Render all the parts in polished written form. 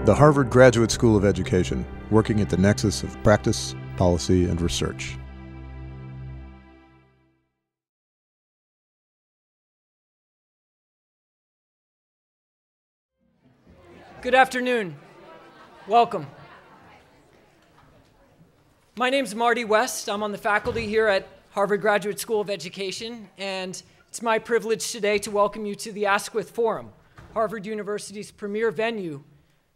The Harvard Graduate School of Education, working at the nexus of practice, policy, and research. Good afternoon. Welcome. My name's Marty West. I'm on the faculty here at Harvard Graduate School of Education, and it's my privilege today to welcome you to the Askwith Forum, Harvard University's premier venue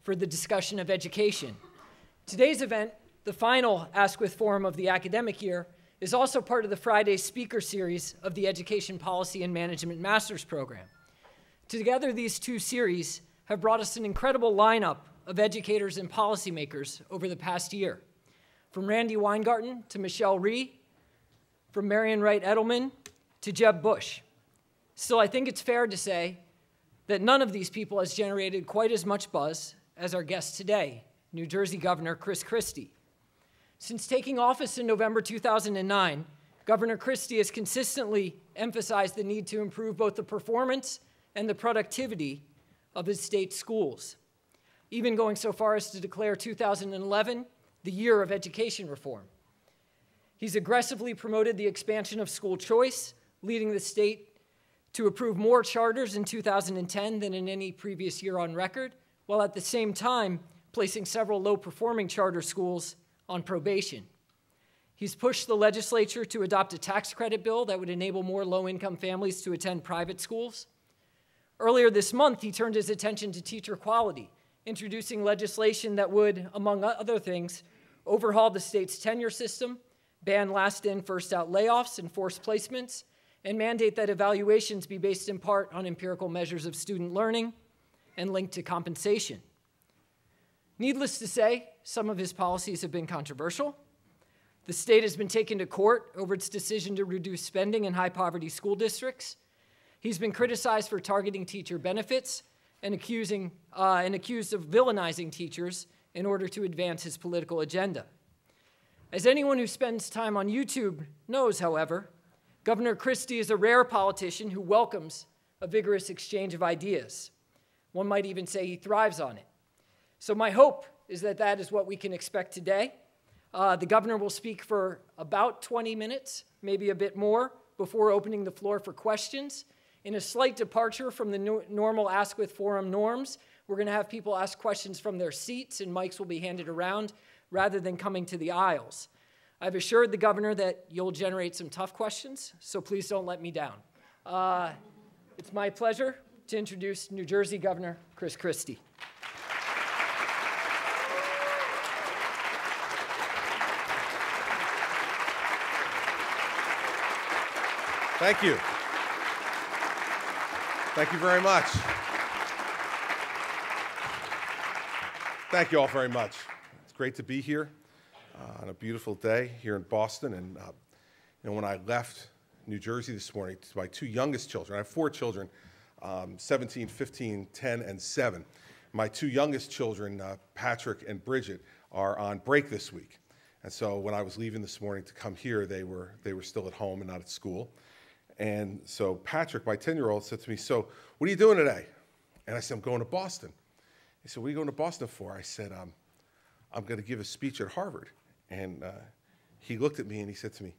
for the discussion of education. Today's event, the final Askwith Forum of the academic year, is also part of the Friday speaker series of the Education Policy and Management Master's Program. Together, these two series have brought us an incredible lineup of educators and policymakers over the past year. From Randy Weingarten to Michelle Rhee, from Marian Wright Edelman to Jeb Bush. Still, I think it's fair to say that none of these people has generated quite as much buzz as our guest today, New Jersey Governor Chris Christie. Since taking office in November 2009, Governor Christie has consistently emphasized the need to improve both the performance and the productivity of his state schools, even going so far as to declare 2011 the year of education reform. He's aggressively promoted the expansion of school choice, leading the state to approve more charters in 2010 than in any previous year on record, while at the same time placing several low-performing charter schools on probation. He's pushed the legislature to adopt a tax credit bill that would enable more low-income families to attend private schools. Earlier this month, he turned his attention to teacher quality, introducing legislation that would, among other things, overhaul the state's tenure system, ban last-in, first-out layoffs and forced placements, and mandate that evaluations be based in part on empirical measures of student learning and linked to compensation. Needless to say, some of his policies have been controversial. The state has been taken to court over its decision to reduce spending in high-poverty school districts. He's been criticized for targeting teacher benefits and accused of villainizing teachers in order to advance his political agenda. As anyone who spends time on YouTube knows, however, Governor Christie is a rare politician who welcomes a vigorous exchange of ideas. One might even say he thrives on it. So my hope is that that is what we can expect today. The governor will speak for about 20 minutes, maybe a bit more, before opening the floor for questions. In a slight departure from the normal Askwith Forum norms, we're going to have people ask questions from their seats, and mics will be handed around rather than coming to the aisles. I've assured the governor that you'll generate some tough questions, so please don't let me down. It's my pleasure to introduce New Jersey Governor Chris Christie. Thank you. Thank you very much. Thank you all very much. It's great to be here on a beautiful day here in Boston. And when I left New Jersey this morning, to my two youngest children, I have four children, 17, 15, 10, and 7. My two youngest children, Patrick and Bridget, are on break this week. And so when I was leaving this morning to come here, they were still at home and not at school. And so Patrick, my 10-year-old, said to me, "So what are you doing today?" And I said, "I'm going to Boston." He said, "What are you going to Boston for?" I said, I'm going to give a speech at Harvard. And he looked at me and he said to me,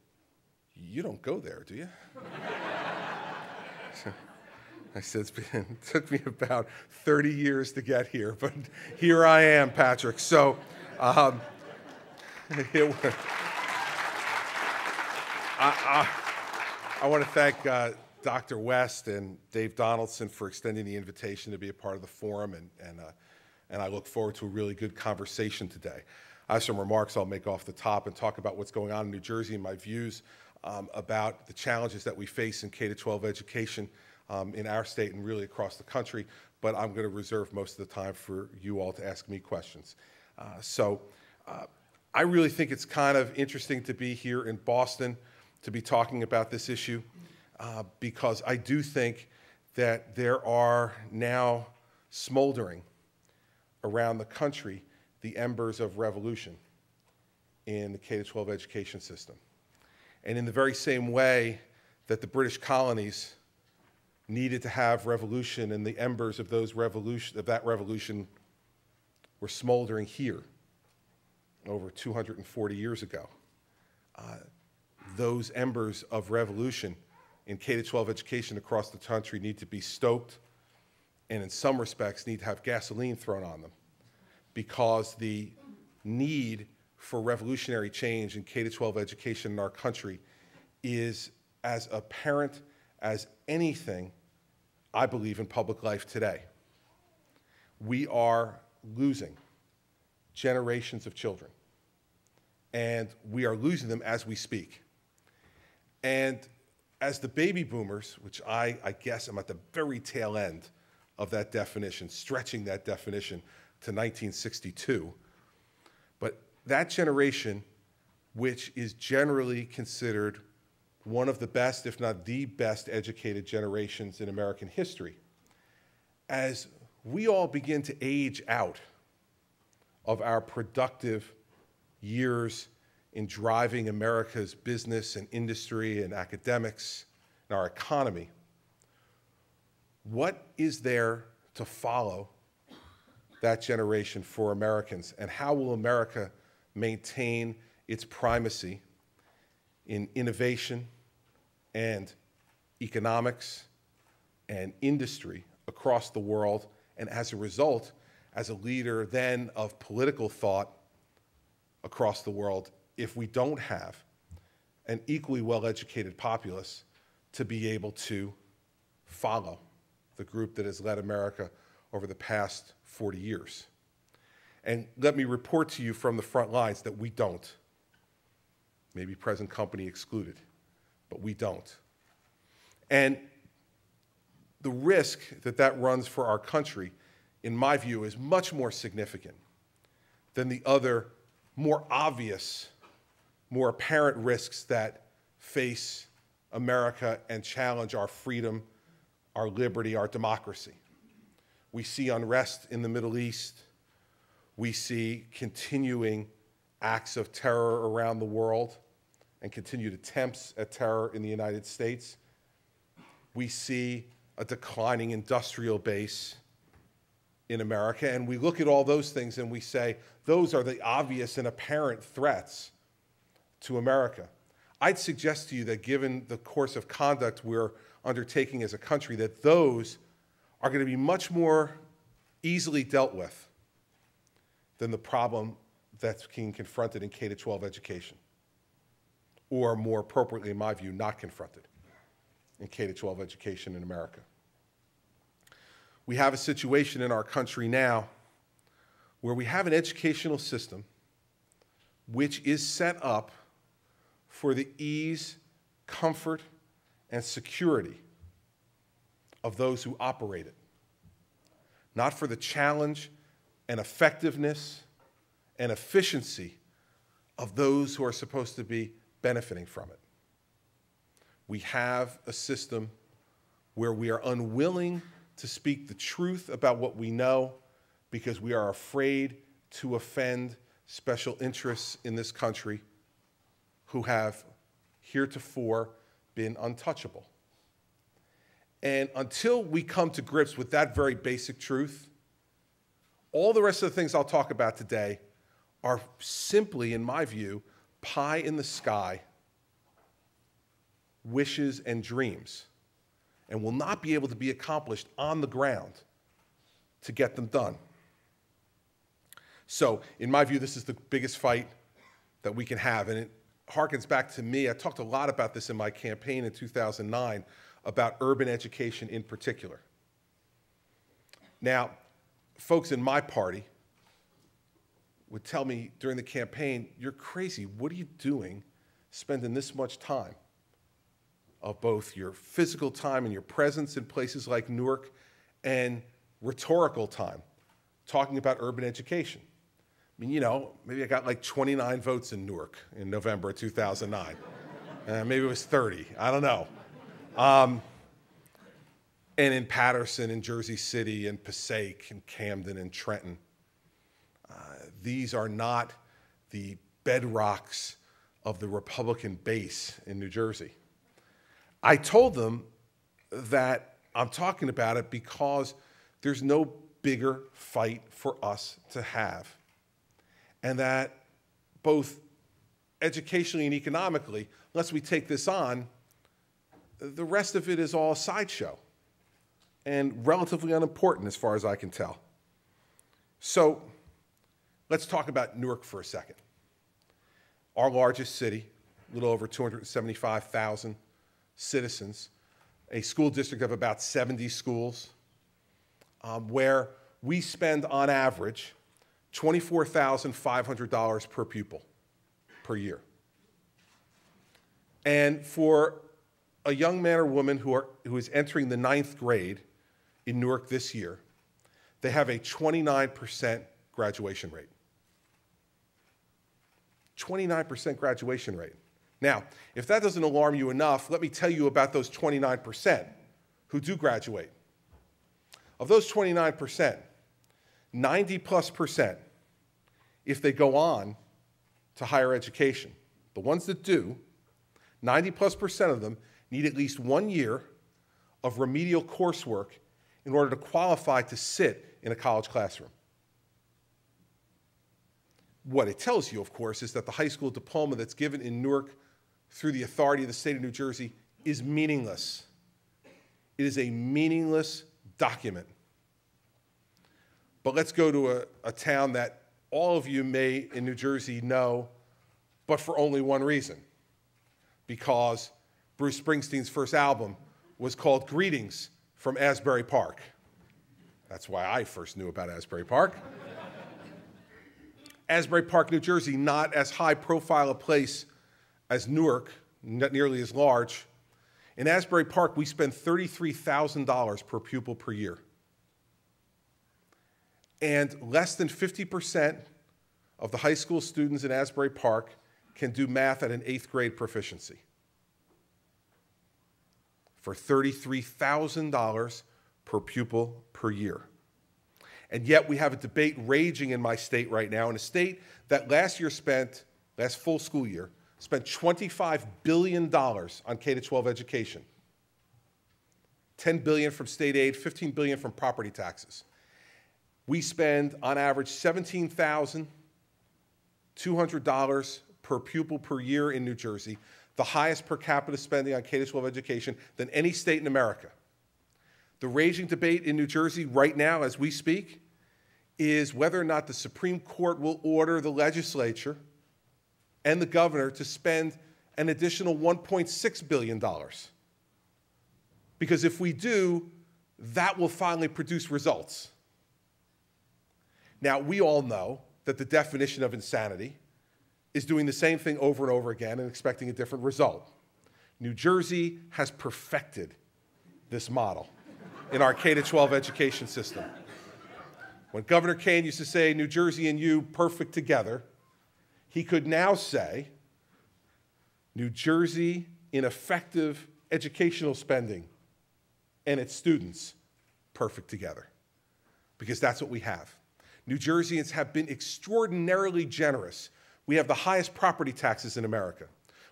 "You don't go there, do you?" So I said, it took me about 30 years to get here, but here I am, Patrick. So I want to thank Dr. West and Dave Donaldson for extending the invitation to be a part of the forum, and I look forward to a really good conversation today. I have some remarks I'll make off the top and talk about what's going on in New Jersey and my views about the challenges that we face in K-12 education in our state and really across the country, but I'm going to reserve most of the time for you all to ask me questions. I really think it's kind of interesting to be here in Boston to be talking about this issue because I do think that there are now smoldering around the country the embers of revolution in the K-12 education system. And in the very same way that the British colonies needed to have revolution and the embers of that revolution were smoldering here over 240 years ago. Those embers of revolution in K-12 education across the country need to be stoked, and in some respects need to have gasoline thrown on them, because the need for revolutionary change in K-12 education in our country is as apparent as anything, I believe, in public life today. We are losing generations of children, and we are losing them as we speak. And as the baby boomers, which I guess I'm at the very tail end of that definition, stretching that definition to 1962, but that generation, which is generally considered one of the best, if not the best, educated generations in American history, as we all begin to age out of our productive years in driving America's business and industry and academics and our economy, what is there to follow that generation for Americans, and how will America maintain its primacy in innovation and economics and industry across the world, and as a result, as a leader then of political thought across the world, if we don't have an equally well-educated populace to be able to follow the group that has led America over the past 40 years. And let me report to you from the front lines that we don't. Maybe present company excluded, but we don't. And the risk that that runs for our country, in my view, is much more significant than the other more obvious, more apparent risks that face America and challenge our freedom, our liberty, our democracy. We see unrest in the Middle East. We see continuing acts of terror around the world and continued attempts at terror in the United States. We see a declining industrial base in America, and we look at all those things and we say, those are the obvious and apparent threats to America. I'd suggest to you that given the course of conduct we're undertaking as a country, that those are going to be much more easily dealt with than the problem that's being confronted in K-12 education, or more appropriately, in my view, not confronted in K-12 education in America. We have a situation in our country now where we have an educational system which is set up for the ease, comfort, and security of those who operate it, not for the challenge and effectiveness and efficiency of those who are supposed to be benefiting from it. We have a system where we are unwilling to speak the truth about what we know because we are afraid to offend special interests in this country who have heretofore been untouchable. And until we come to grips with that very basic truth, all the rest of the things I'll talk about today are simply, in my view, pie in the sky wishes and dreams, and will not be able to be accomplished on the ground to get them done. So, in my view, this is the biggest fight that we can have, and it harkens back to me. I talked a lot about this in my campaign in 2009 about urban education in particular. Now, folks in my party would tell me during the campaign, "You're crazy. What are you doing spending this much time of both your physical time and your presence in places like Newark and rhetorical time talking about urban education?" I mean, you know, maybe I got like 29 votes in Newark in November of 2009. Maybe it was 30. I don't know. And in Patterson and Jersey City and Passaic and Camden and Trenton. These are not the bedrocks of the Republican base in New Jersey. I told them that I'm talking about it because there's no bigger fight for us to have. And that both educationally and economically, unless we take this on, the rest of it is all a sideshow and relatively unimportant as far as I can tell. So let's talk about Newark for a second. Our largest city, a little over 275,000 citizens, a school district of about 70 schools, where we spend on average $24,500 per pupil per year. And for a young man or woman who is entering the 9th grade in Newark this year, they have a 29% graduation rate. 29% graduation rate. Now, if that doesn't alarm you enough, let me tell you about those 29% who do graduate. Of those 29%, 90+%, if they go on to higher education, the ones that do, 90+% of them need at least 1 year of remedial coursework in order to qualify to sit in a college classroom. What it tells you, of course, is that the high school diploma that's given in Newark through the authority of the state of New Jersey is meaningless. It is a meaningless document. But let's go to a town that all of you may in New Jersey know, but for only one reason. Because Bruce Springsteen's first album was called Greetings from Asbury Park. That's why I first knew about Asbury Park. Asbury Park, New Jersey, not as high profile a place as Newark, not nearly as large. In Asbury Park, we spend $33,000 per pupil per year. And less than 50% of the high school students in Asbury Park can do math at an 8th grade proficiency. For $33,000 per pupil per year. And yet we have a debate raging in my state right now, in a state that last full school year, spent $25 billion on K-12 education. $10 billion from state aid, $15 billion from property taxes. We spend, on average, $17,200 per pupil per year in New Jersey, the highest per capita spending on K-12 education than any state in America. The raging debate in New Jersey right now, as we speak, is whether or not the Supreme Court will order the legislature and the governor to spend an additional $1.6 billion. Because if we do, that will finally produce results. Now, we all know that the definition of insanity is doing the same thing over and over again and expecting a different result. New Jersey has perfected this model in our K-12 education system. When Governor Kane used to say, New Jersey and you, perfect together, he could now say, New Jersey in effective educational spending and its students, perfect together. Because that's what we have. New Jerseyans have been extraordinarily generous. We have the highest property taxes in America.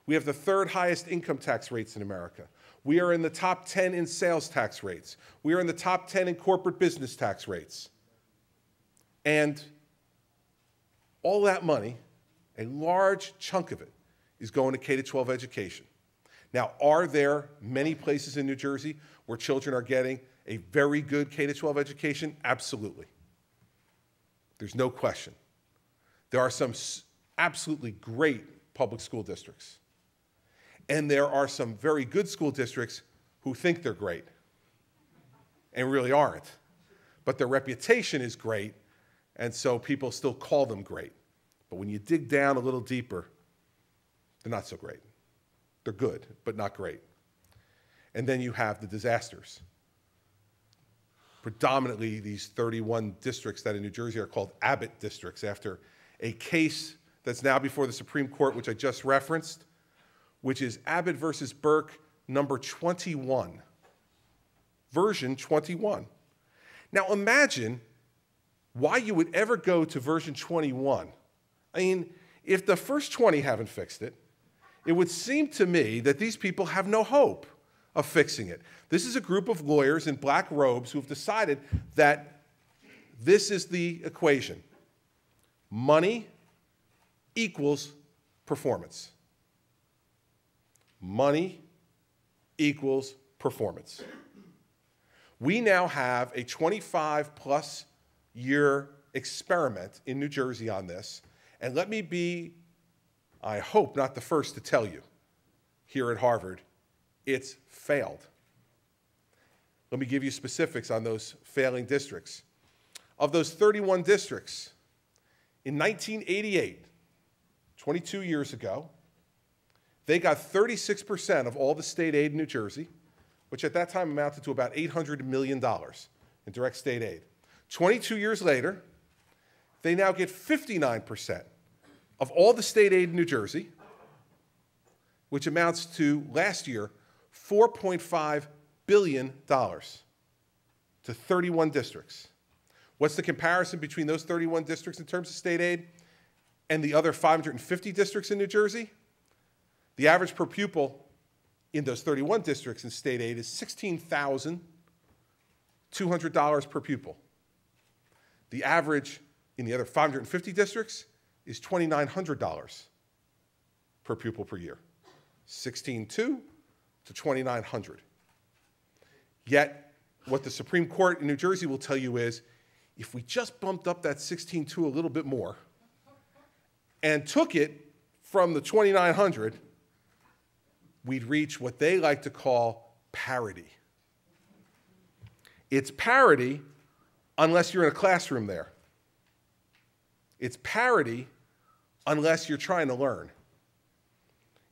We have the 3rd highest income tax rates in America. We are in the top 10 in sales tax rates. We are in the top 10 in corporate business tax rates. And all that money, a large chunk of it, is going to K-12 education. Now, are there many places in New Jersey where children are getting a very good K-12 education? Absolutely. There's no question. There are some absolutely great public school districts. And there are some very good school districts who think they're great and really aren't. But their reputation is great, and so people still call them great. But when you dig down a little deeper, they're not so great. They're good, but not great. And then you have the disasters. Predominantly these 31 districts that in New Jersey are called Abbott districts after a case that's now before the Supreme Court, which I just referenced, which is Abbott versus Burke, number 21, version 21. Now imagine why you would ever go to version 21. I mean, if the first 20 haven't fixed it, it would seem to me that these people have no hope of fixing it. This is a group of lawyers in black robes who have decided that This is the equation. Money equals performance. Money equals performance. We now have a 25-plus year experiment in New Jersey on this, and let me be, I hope, not the first to tell you here at Harvard, it's failed. Let me give you specifics on those failing districts. Of those 31 districts, in 1988, 22 years ago, they got 36% of all the state aid in New Jersey, which at that time amounted to about $800 million in direct state aid. 22 years later, they now get 59% of all the state aid in New Jersey, which amounts to, last year, $4.5 billion to 31 districts. What's the comparison between those 31 districts in terms of state aid and the other 550 districts in New Jersey? The average per pupil in those 31 districts in state aid is $16,200 per pupil. The average in the other 550 districts is $2,900 per pupil per year. $16,200 to $2,900. Yet, what the Supreme Court in New Jersey will tell you is, if we just bumped up that $16,200 a little bit more and took it from the $2,900, we'd reach what they like to call parity. It's parity unless you're in a classroom there. It's parity unless you're trying to learn.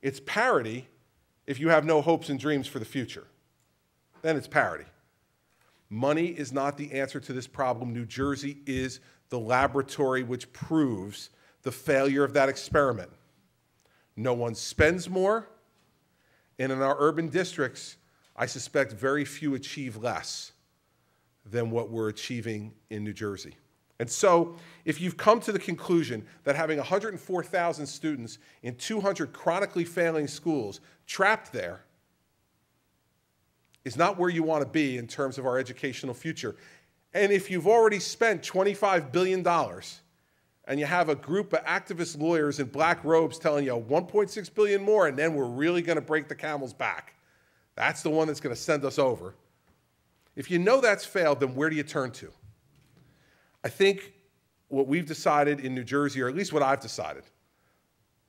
It's parity if you have no hopes and dreams for the future. Then it's parity. Money is not the answer to this problem. New Jersey is the laboratory which proves the failure of that experiment. No one spends more, and in our urban districts, I suspect very few achieve less than what we're achieving in New Jersey. And so, if you've come to the conclusion that having 104,000 students in 200 chronically failing schools trapped there is not where you want to be in terms of our educational future, and if you've already spent $25 billion and you have a group of activist lawyers in black robes telling you $1.6 billion more and then we're really going to break the camel's back, that's the one that's going to send us over. If you know that's failed, then where do you turn to? I think what we've decided in New Jersey, or at least what I've decided,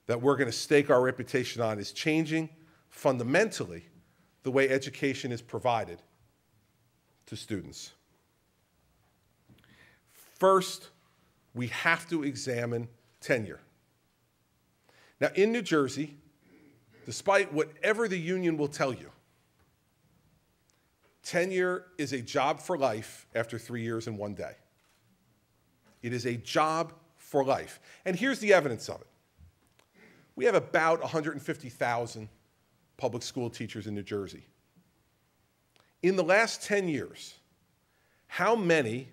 that we're going to stake our reputation on is changing fundamentally the way education is provided to students. First, we have to examine tenure. Now, in New Jersey, despite whatever the union will tell you, tenure is a job for life after 3 years and 1 day. It is a job for life. And here's the evidence of it. We have about 150,000 public school teachers in New Jersey. In the last 10 years, how many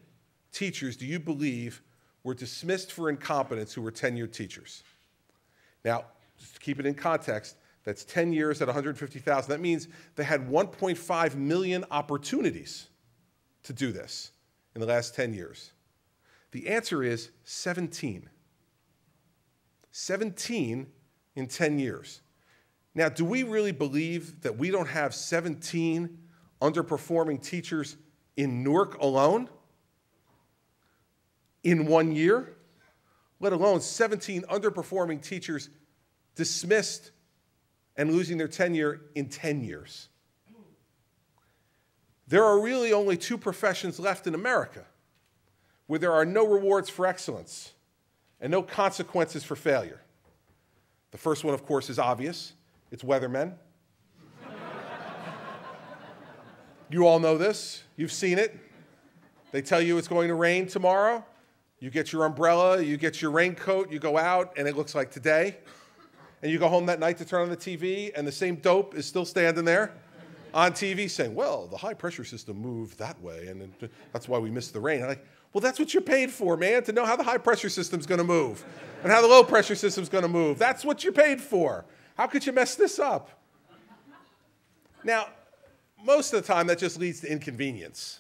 teachers do you believe were dismissed for incompetence who were tenured teachers? Now, just to keep it in context, that's 10 years at 150,000. That means they had 1.5 million opportunities to do this in the last 10 years. The answer is 17. 17 in 10 years. Now, do we really believe that we don't have 17 underperforming teachers in Newark alone in 1 year, let alone 17 underperforming teachers dismissed and losing their tenure in 10 years? There are really only two professions left in America where there are no rewards for excellence and no consequences for failure. The first one, of course, is obvious. It's weathermen. You all know this. You've seen it. They tell you it's going to rain tomorrow. You get your umbrella, you get your raincoat, you go out, and it looks like today. And you go home that night to turn on the TV, and the same dope is still standing there on TV saying, well, the high-pressure system moved that way, and that's why we missed the rain. I'm like, well, that's what you're paid for, man, to know how the high-pressure system's going to move and how the low-pressure system's going to move. That's what you're paid for. How could you mess this up? Now, most of the time, that just leads to inconvenience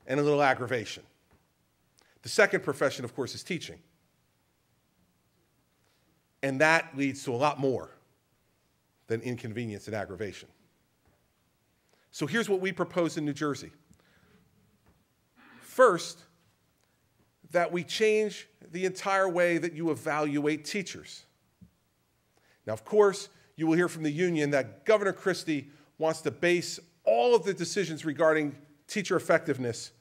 and a little aggravation. The second profession, of course, is teaching. And that leads to a lot more than inconvenience and aggravation. So here's what we propose in New Jersey. First, that we change the entire way that you evaluate teachers. Now, of course, you will hear from the union that Governor Christie wants to base all of the decisions regarding teacher effectiveness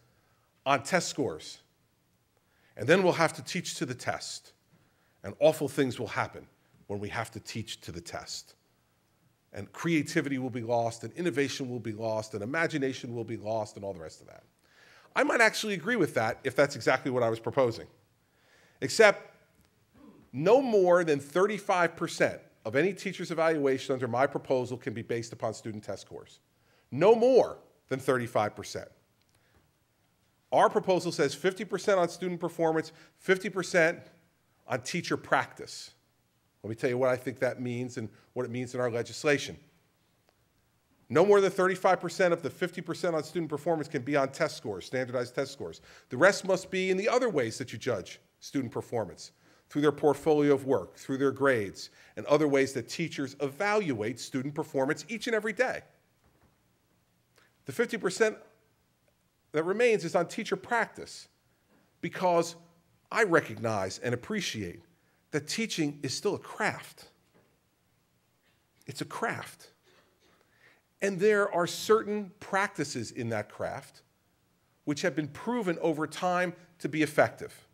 on test scores. And then we'll have to teach to the test. And awful things will happen when we have to teach to the test. And creativity will be lost, and innovation will be lost, and imagination will be lost, and all the rest of that. I might actually agree with that if that's exactly what I was proposing. Except no more than 35% of any teacher's evaluation under my proposal can be based upon student test scores. No more than 35%. Our proposal says 50% on student performance, 50% on teacher practice. Let me tell you what I think that means and what it means in our legislation. No more than 35% of the 50% on student performance can be on test scores, standardized test scores. The rest must be in the other ways that you judge student performance, through their portfolio of work, through their grades, and other ways that teachers evaluate student performance each and every day. The 50% that remains is on teacher practice, because I recognize and appreciate that teaching is still a craft. It's a craft. And there are certain practices in that craft which have been proven over time to be effective.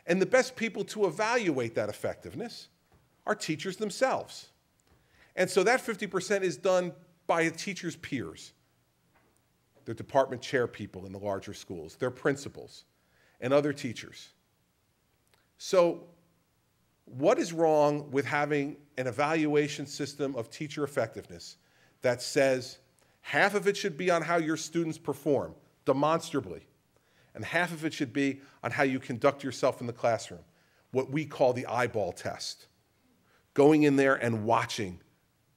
And the best people to evaluate that effectiveness are teachers themselves. And so that 50% is done by a teacher's peers, their department chair people in the larger schools, their principals, and other teachers. So what is wrong with having an evaluation system of teacher effectiveness that says half of it should be on how your students perform demonstrably, and half of it should be on how you conduct yourself in the classroom, what we call the eyeball test? Going in there and watching,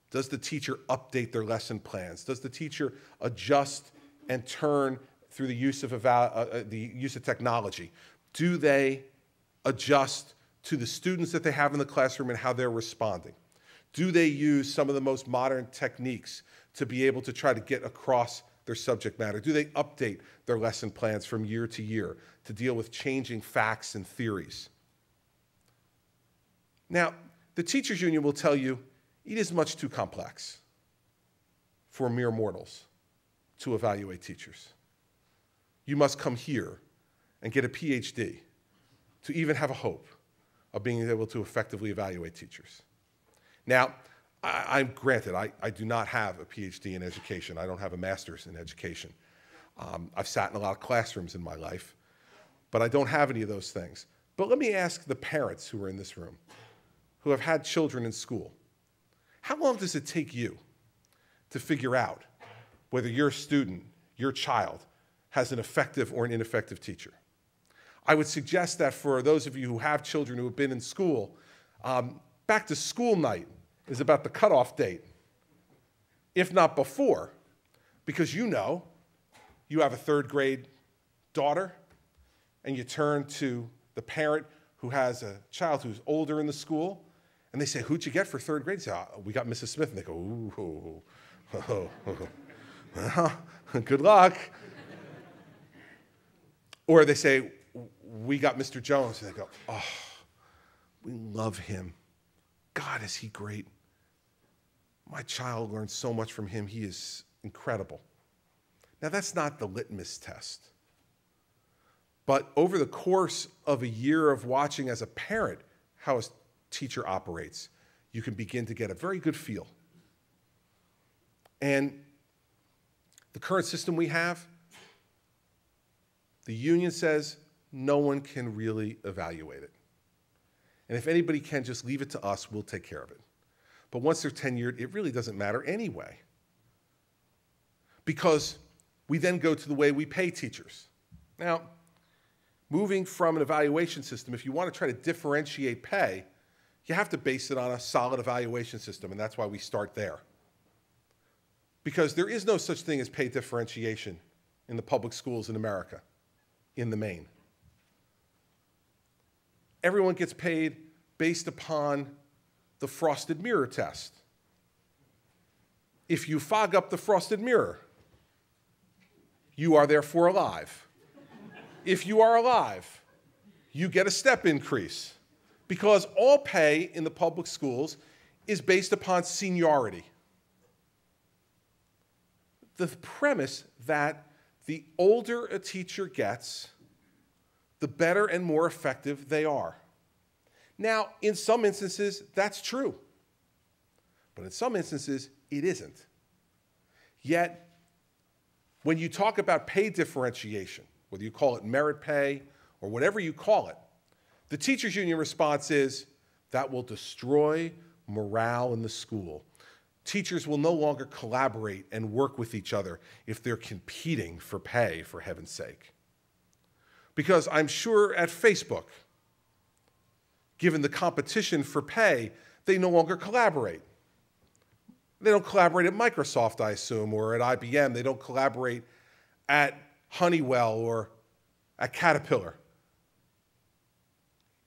does the teacher update their lesson plans? Does the teacher adjust and turn through the use of technology? Do they adjust to the students that they have in the classroom and how they're responding? Do they use some of the most modern techniques to be able to try to get across their subject matter? Do they update their lesson plans from year to year to deal with changing facts and theories? Now, the teachers union will tell you it is much too complex for mere mortals to evaluate teachers. You must come here and get a PhD to even have a hope of being able to effectively evaluate teachers. Now, I'm granted, I do not have a PhD in education. I don't have a master's in education. I've sat in a lot of classrooms in my life, but I don't have any of those things. But let me ask the parents who are in this room, who have had children in school, how long does it take you to figure out whether your student, your child, has an effective or an ineffective teacher? I would suggest that for those of you who have children who have been in school, back to school night is about the cutoff date, if not before, because you know you have a third grade daughter and you turn to the parent who has a child who's older in the school and they say, "Who'd you get for third grade?" They say, "Oh, we got Mrs. Smith." And they go, "Ooh, well, good luck." Or they say, "We got Mr. Jones." And they go, "Oh, we love him. God, is he great. My child learned so much from him. He is incredible." Now, that's not the litmus test. But over the course of a year of watching as a parent how a teacher operates, you can begin to get a very good feel. And the current system we have, the union says no one can really evaluate it. And if anybody can, just leave it to us, we'll take care of it. But once they're tenured, it really doesn't matter anyway. Because we then go to the way we pay teachers. Now, moving from an evaluation system, if you want to try to differentiate pay, you have to base it on a solid evaluation system, and that's why we start there. Because there is no such thing as pay differentiation in the public schools in America, in the main. everyone gets paid based upon the frosted mirror test. If you fog up the frosted mirror, you are therefore alive. If you are alive, you get a step increase, because all pay in the public schools is based upon seniority. The premise that the older a teacher gets, the better and more effective they are. Now, in some instances, that's true. But in some instances, it isn't. Yet, when you talk about pay differentiation, whether you call it merit pay or whatever you call it, the teachers' union response is that will destroy morale in the school. Teachers will no longer collaborate and work with each other if they're competing for pay, for heaven's sake. Because I'm sure at Facebook, given the competition for pay, they no longer collaborate. They don't collaborate at Microsoft, I assume, or at IBM. They don't collaborate at Honeywell or at Caterpillar.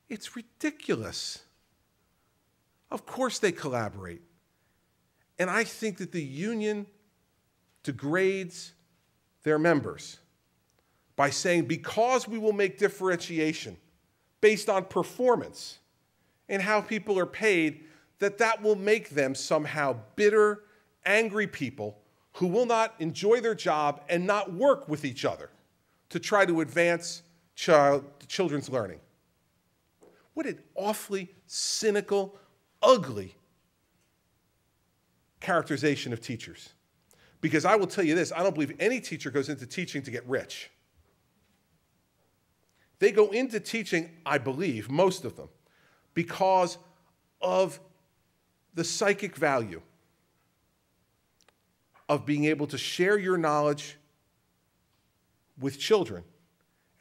It's ridiculous. Of course they collaborate. And I think that the union degrades their members by saying, because we will make differentiation based on performance and how people are paid, that will make them somehow bitter, angry people who will not enjoy their job and not work with each other to try to advance children's learning. What an awfully cynical, ugly characterization of teachers. Because I will tell you this, I don't believe any teacher goes into teaching to get rich. They go into teaching, I believe, most of them, because of the psychic value of being able to share your knowledge with children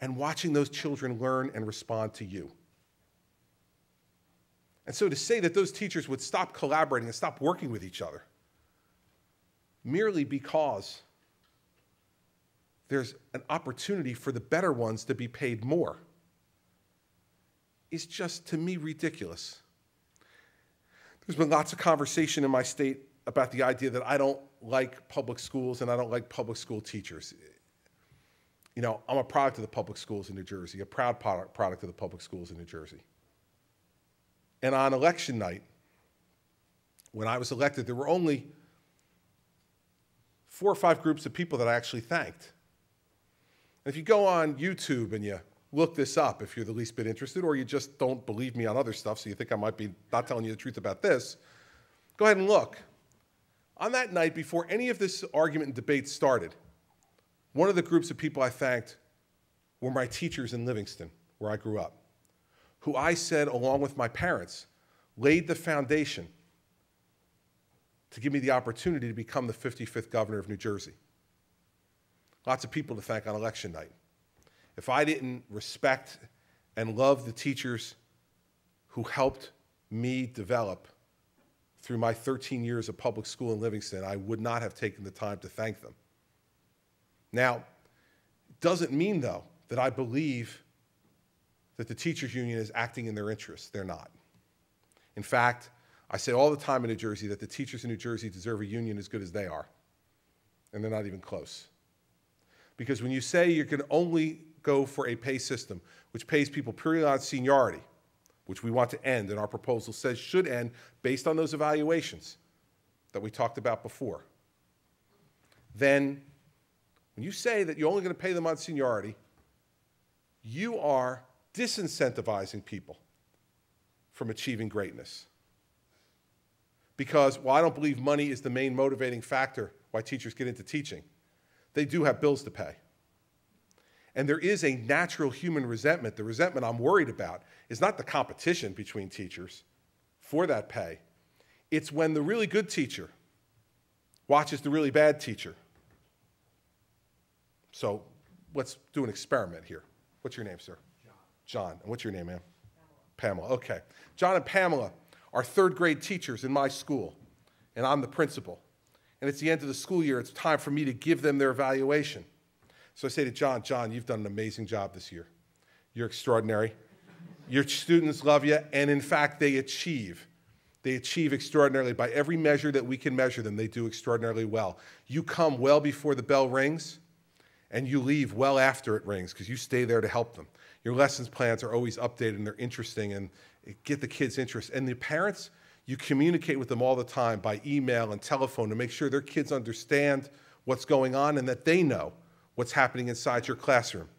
and watching those children learn and respond to you. And so to say that those teachers would stop collaborating and stop working with each other merely because there's an opportunity for the better ones to be paid more is just, to me, ridiculous. There's been lots of conversation in my state about the idea that I don't like public schools and I don't like public school teachers. You know, I'm a product of the public schools in New Jersey, a proud product of the public schools in New Jersey. And on election night, when I was elected, there were only 4 or 5 groups of people that I actually thanked. And if you go on YouTube and you look this up, if you're the least bit interested, or you just don't believe me on other stuff, so you think I might be not telling you the truth about this, go ahead and look. On that night, before any of this argument and debate started, one of the groups of people I thanked were my teachers in Livingston, where I grew up, who I said, along with my parents, laid the foundation to give me the opportunity to become the 55th governor of New Jersey. Lots of people to thank on election night. If I didn't respect and love the teachers who helped me develop through my 13 years of public school in Livingston, I would not have taken the time to thank them. Now, it doesn't mean, though, that I believe that the teachers' union is acting in their interests. They're not. In fact, I say all the time in New Jersey that the teachers in New Jersey deserve a union as good as they are, and they're not even close. Because when you say you can only go for a pay system which pays people purely on seniority, which we want to end, and our proposal says should end based on those evaluations that we talked about before, then when you say that you're only going to pay them on seniority, you are disincentivizing people from achieving greatness. Because while I don't believe money is the main motivating factor why teachers get into teaching, they do have bills to pay. And there is a natural human resentment. The resentment I'm worried about is not the competition between teachers for that pay. It's when the really good teacher watches the really bad teacher. So let's do an experiment here. What's your name, sir? John. And what's your name, ma'am? Pamela. Okay. John and Pamela are 3rd grade teachers in my school, and I'm the principal. And it's the end of the school year. It's time for me to give them their evaluation. So I say to John, John, you've done an amazing job this year. You're extraordinary. Your students love you, and in fact, they achieve. They achieve extraordinarily. By every measure that we can measure them, they do extraordinarily well. You come well before the bell rings, and you leave well after it rings because you stay there to help them. Your lessons plans are always updated, and they're interesting, and get the kids' interest. And the parents, you communicate with them all the time by email and telephone to make sure their kids understand what's going on and that they know what's happening inside your classroom.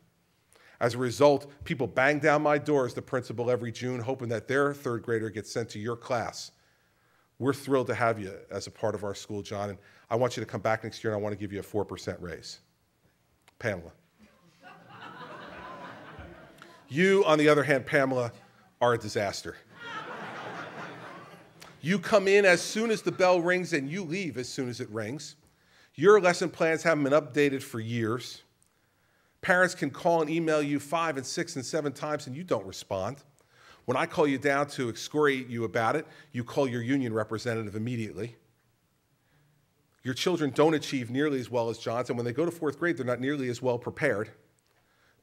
As a result, people bang down my door as the principal every June, hoping that their third grader gets sent to your class. We're thrilled to have you as a part of our school, John, and I want you to come back next year, and I want to give you a 4% raise. Pamela. You, on the other hand, Pamela, are a disaster. You come in as soon as the bell rings, and you leave as soon as it rings. Your lesson plans haven't been updated for years. Parents can call and email you 5 and 6 and 7 times, and you don't respond. When I call you down to excoriate you about it, you call your union representative immediately. Your children don't achieve nearly as well as John's, and when they go to 4th grade, they're not nearly as well prepared.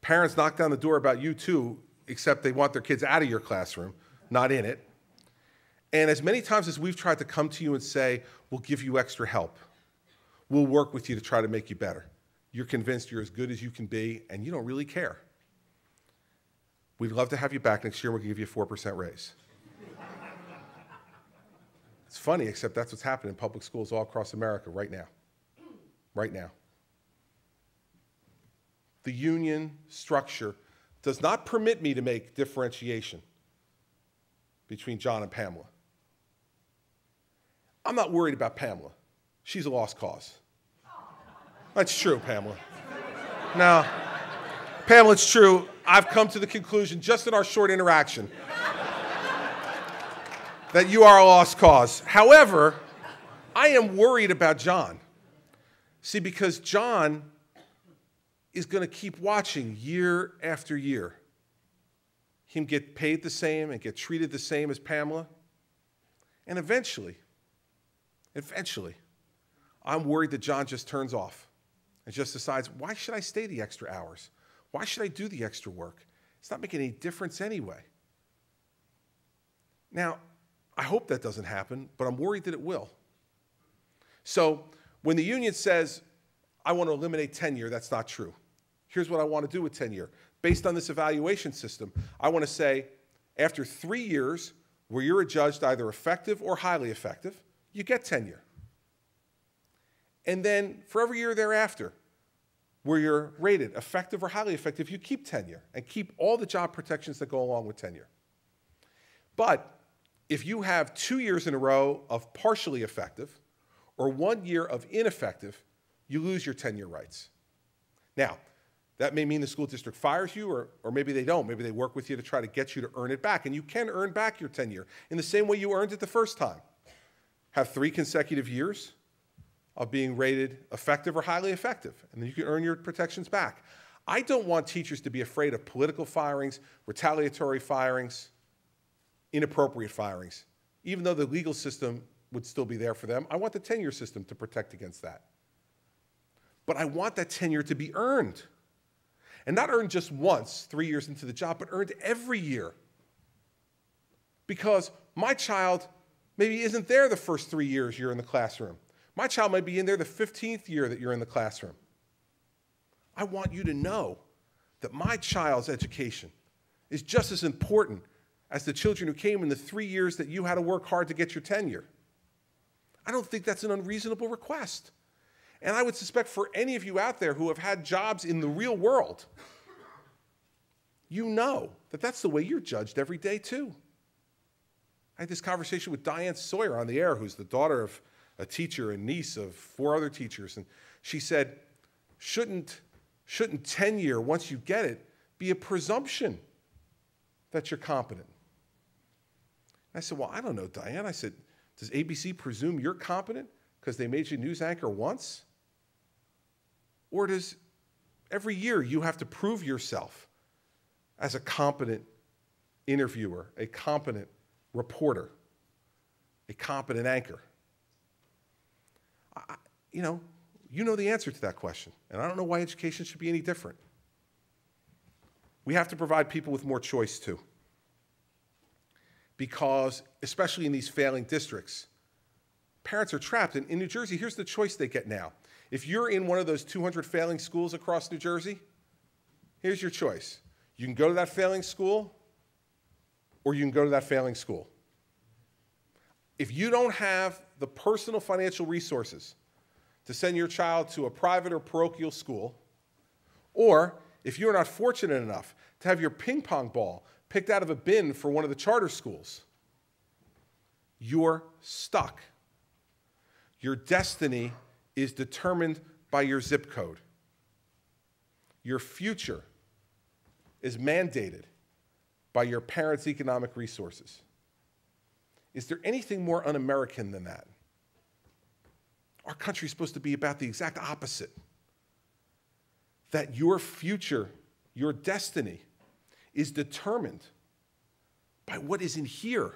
Parents knock down the door about you too, except they want their kids out of your classroom, not in it. And as many times as we've tried to come to you and say, we'll give you extra help, we'll work with you to try to make you better, you're convinced you're as good as you can be, and you don't really care. We'd love to have you back next year, and we can give you a 4% raise. It's funny, except that's what's happening in public schools all across America right now. Right now. The union structure does not permit me to make differentiation between John and Pamela. I'm not worried about Pamela. She's a lost cause. That's true, Pamela. Now, Pamela, it's true. I've come to the conclusion, just in our short interaction, that you are a lost cause. However, I am worried about John. See, because John is going to keep watching year after year him get paid the same and get treated the same as Pamela. And eventually, I'm worried that John just turns off and just decides, why should I stay the extra hours? Why should I do the extra work? It's not making any difference anyway. Now, I hope that doesn't happen, but I'm worried that it will. So when the union says, I want to eliminate tenure, that's not true. Here's what I want to do with tenure. Based on this evaluation system, I want to say, after 3 years where you're adjudged either effective or highly effective, you get tenure. And then for every year thereafter, where you're rated effective or highly effective, you keep tenure and keep all the job protections that go along with tenure. But if you have 2 years in a row of partially effective or 1 year of ineffective, you lose your tenure rights. Now, that may mean the school district fires you, or maybe they don't. Maybe they work with you to try to get you to earn it back. And you can earn back your tenure in the same way you earned it the first time. Have 3 consecutive years of being rated effective or highly effective, and then you can earn your protections back. I don't want teachers to be afraid of political firings, retaliatory firings, inappropriate firings. Even though the legal system would still be there for them, I want the tenure system to protect against that. But I want that tenure to be earned. And not earned just once, 3 years into the job, but earned every year. Because my child maybe isn't there the first 3 years you're in the classroom. My child might be in there the 15th year that you're in the classroom. I want you to know that my child's education is just as important as the children who came in the 3 years that you had to work hard to get your tenure. I don't think that's an unreasonable request. And I would suspect for any of you out there who have had jobs in the real world, you know that that's the way you're judged every day too. I had this conversation with Diane Sawyer on the air, who's the daughter of a teacher and niece of 4 other teachers, and she said, shouldn't tenure, once you get it, be a presumption that you're competent? I said, well, I don't know, Diane. I said, does ABC presume you're competent because they made you news anchor once? Or does every year you have to prove yourself as a competent interviewer, a competent reporter, a competent anchor? You know the answer to that question, and I don't know why education should be any different. We have to provide people with more choice too. because, especially in these failing districts, parents are trapped. And in New Jersey, here's the choice they get now. If you're in one of those 200 failing schools across New Jersey, here's your choice. You can go to that failing school, or you can go to that failing school. If you don't have the personal financial resources to send your child to a private or parochial school, or if you're not fortunate enough to have your ping pong ball picked out of a bin for one of the charter schools, you're stuck. Your destiny is determined by your zip code. Your future is mandated by your parents' economic resources. Is there anything more un-American than that? Our country is supposed to be about the exact opposite. That your future, your destiny, is determined by what is in here,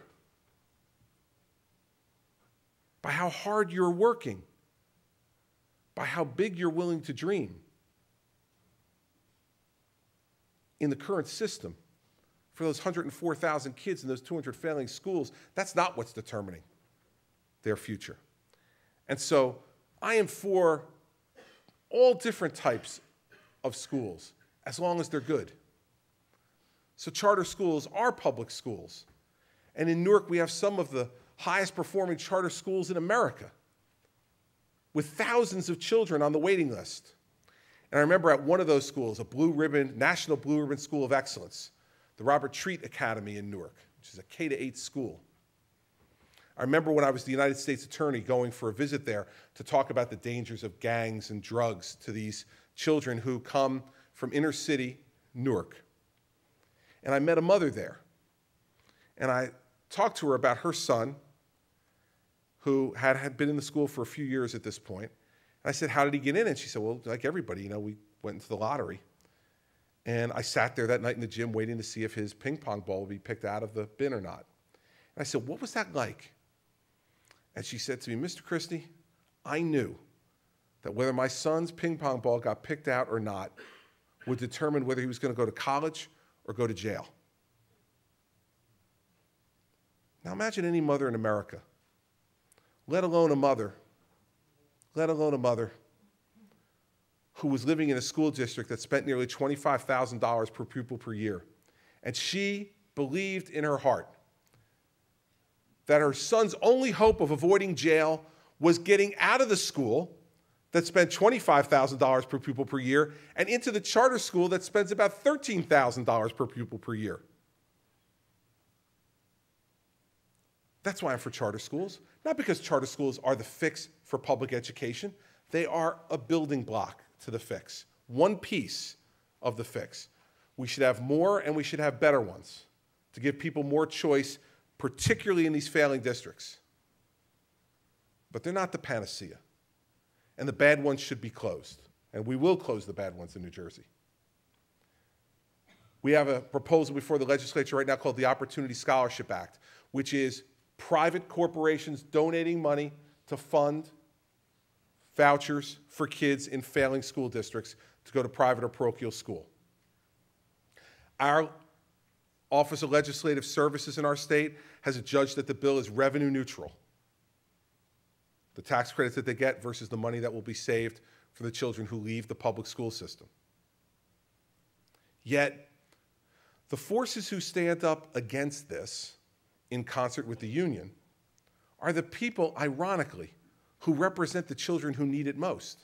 by how hard you're working, by how big you're willing to dream. In the current system, for those 104,000 kids in those 200 failing schools, that's not what's determining their future. And so I am for all different types of schools, as long as they're good. So charter schools are public schools. And in Newark, we have some of the highest performing charter schools in America, with thousands of children on the waiting list. And I remember at one of those schools, a National Blue Ribbon School of Excellence, the Robert Treat Academy in Newark, which is a K-8 school. I remember when I was the United States Attorney going for a visit there to talk about the dangers of gangs and drugs to these children who come from inner city Newark. And I met a mother there. And I talked to her about her son, who had been in the school for a few years at this point. And I said, how did he get in? And she said, well, like everybody, we went into the lottery. And I sat there that night in the gym waiting to see if his ping pong ball would be picked out of the bin or not. And I said, what was that like? And she said to me, Mr. Christie, I knew that whether my son's ping pong ball got picked out or not would determine whether he was going to go to college or go to jail. Now imagine any mother in America, let alone a mother who was living in a school district that spent nearly $25,000 per pupil per year. And she believed in her heart that her son's only hope of avoiding jail was getting out of the school that spent $25,000 per pupil per year and into the charter school that spends about $13,000 per pupil per year. That's why I'm for charter schools. Not because charter schools are the fix for public education. They are a building block to the fix, one piece of the fix. We should have more and we should have better ones to give people more choice, particularly in these failing districts. But they're not the panacea. And the bad ones should be closed. And we will close the bad ones in New Jersey. We have a proposal before the legislature right now called the Opportunity Scholarship Act, which is private corporations donating money to fund vouchers for kids in failing school districts to go to private or parochial school. Our Office of Legislative Services in our state has adjudged that the bill is revenue neutral. The tax credits that they get versus the money that will be saved for the children who leave the public school system. Yet, the forces who stand up against this, in concert with the union, are the people, ironically, who represent the children who need it most.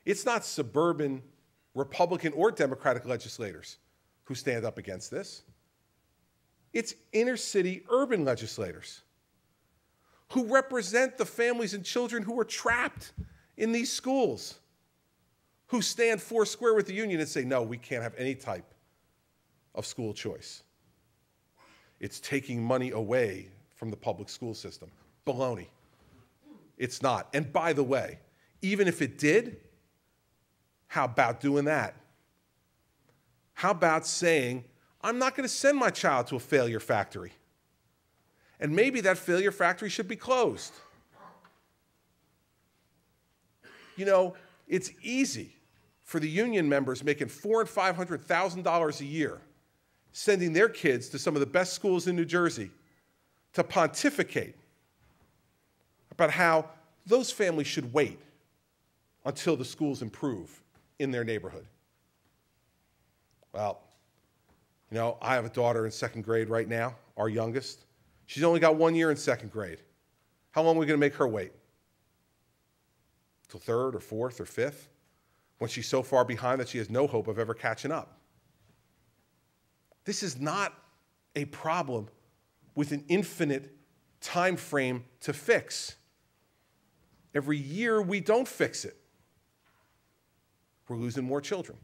It's not suburban Republican or Democratic legislators who stand up against this. It's inner city urban legislators who represent the families and children who are trapped in these schools, who stand foursquare with the union and say, no, we can't have any type of school choice. It's taking money away from the public school system. Baloney. It's not. And by the way, even if it did, how about doing that? How about saying, I'm not going to send my child to a failure factory? And maybe that failure factory should be closed. It's easy for the union members making $400,000 and $500,000 a year, sending their kids to some of the best schools in New Jersey, to pontificate about how those families should wait until the schools improve in their neighborhood. Well, you know, I have a daughter in second grade right now, our youngest. She's only got 1 year in second grade. How long are we going to make her wait? Till third or fourth or fifth? When she's so far behind that she has no hope of ever catching up. This is not a problem with an infinite time frame to fix. Every year we don't fix it, we're losing more children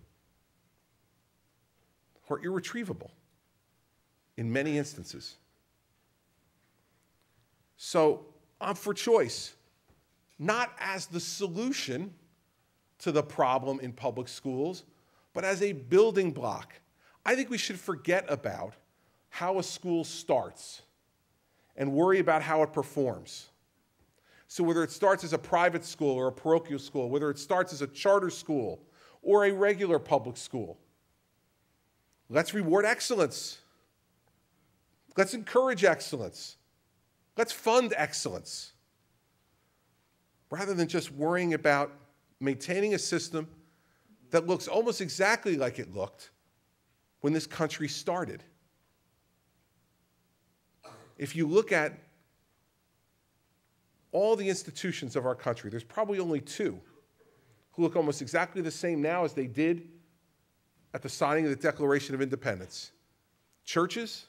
who are irretrievable in many instances. So I'm for choice, not as the solution to the problem in public schools, but as a building block. I think we should forget about how a school starts and worry about how it performs. So whether it starts as a private school or a parochial school, whether it starts as a charter school or a regular public school, let's reward excellence. Let's encourage excellence. Let's fund excellence. Rather than just worrying about maintaining a system that looks almost exactly like it looked when this country started. If you look at all the institutions of our country, there's probably only two who look almost exactly the same now as they did at the signing of the Declaration of Independence: churches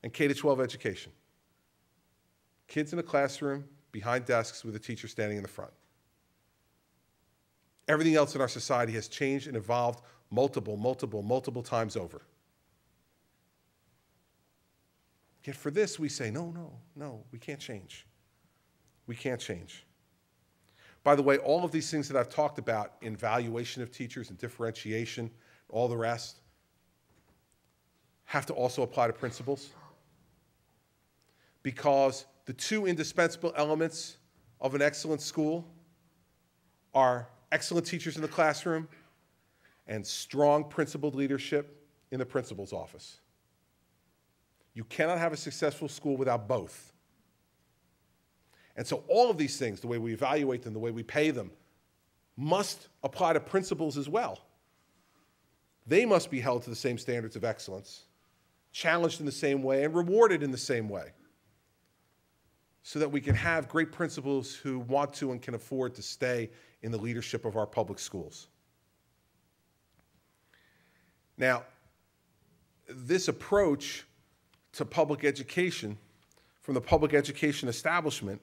and K-12 education. Kids in a classroom behind desks with a teacher standing in the front. Everything else in our society has changed and evolved multiple times over. Yet for this, we say, no, we can't change. We can't change. By the way, all of these things that I've talked about in valuation of teachers and differentiation, all the rest, have to also apply to principals. Because the two indispensable elements of an excellent school are excellent teachers in the classroom and strong principled leadership in the principal's office. You cannot have a successful school without both. And so all of these things, the way we evaluate them, the way we pay them, must apply to principals as well. They must be held to the same standards of excellence, challenged in the same way, and rewarded in the same way, so that we can have great principals who want to and can afford to stay in the leadership of our public schools. Now, this approach to public education from the public education establishment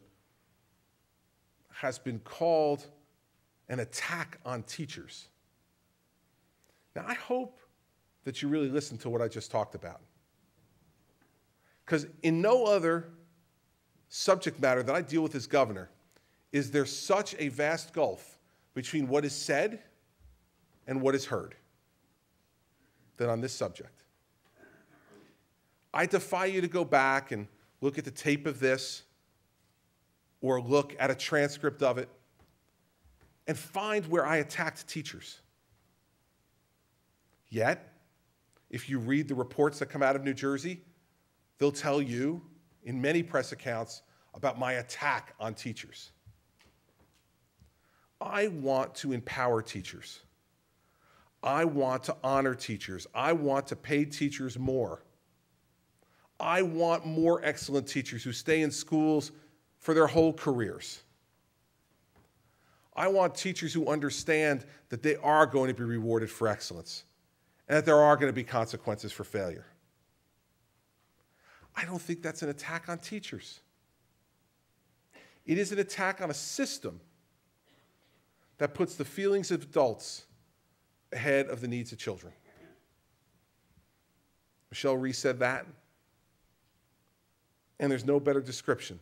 has been called an attack on teachers. Now, I hope that you really listen to what I just talked about. Because in no other subject matter that I deal with as governor is there such a vast gulf between what is said and what is heard than on this subject. I defy you to go back and look at the tape of this or look at a transcript of it and find where I attacked teachers. Yet, if you read the reports that come out of New Jersey, they'll tell you in many press accounts about my attack on teachers. I want to empower teachers. I want to honor teachers. I want to pay teachers more. I want more excellent teachers who stay in schools for their whole careers. I want teachers who understand that they are going to be rewarded for excellence and that there are going to be consequences for failure. I don't think that's an attack on teachers. It is an attack on a system that puts the feelings of adults ahead of the needs of children. Michelle Rhee said that, and there's no better description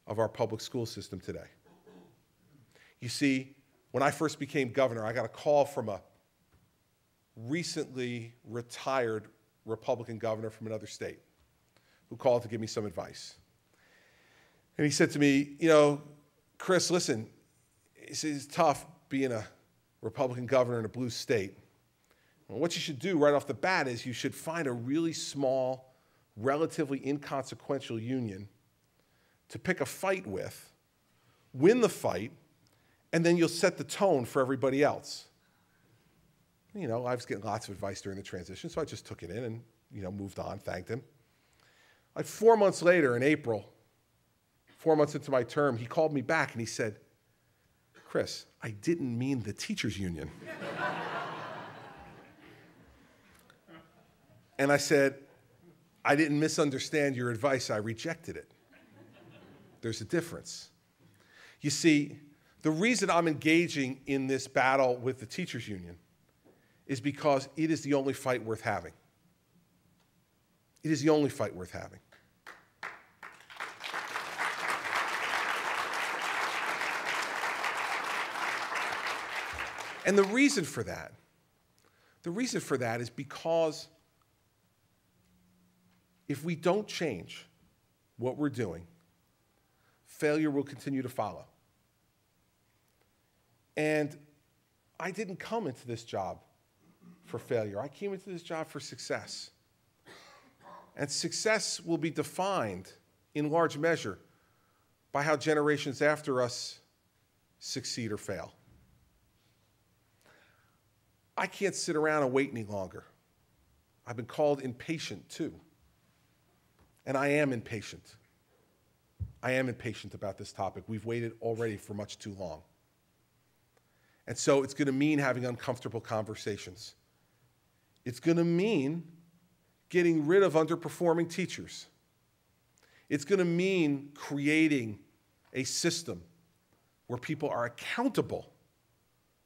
of our public school system today. You see, when I first became governor, I got a call from a recently retired Republican governor from another state who called to give me some advice. And he said to me, you know, Chris, listen, it's tough being a Republican governor in a blue state. Well, what you should do right off the bat is you should find a really small relatively inconsequential union to pick a fight with, win the fight, and then you'll set the tone for everybody else. You know, I was getting lots of advice during the transition, so I just took it in and, you know, moved on, thanked him. Like 4 months later in April, 4 months into my term, he called me back and he said, Chris, I didn't mean the teachers union. And I said, I didn't misunderstand your advice, I rejected it. There's a difference. You see, the reason I'm engaging in this battle with the teachers union is because it is the only fight worth having. It is the only fight worth having. And the reason for that is because if we don't change what we're doing, failure will continue to follow. And I didn't come into this job for failure. I came into this job for success. And success will be defined in large measure by how generations after us succeed or fail. I can't sit around and wait any longer. I've been called impatient too. And I am impatient. I am impatient about this topic. We've waited already for much too long. And so it's going to mean having uncomfortable conversations. It's going to mean getting rid of underperforming teachers. It's going to mean creating a system where people are accountable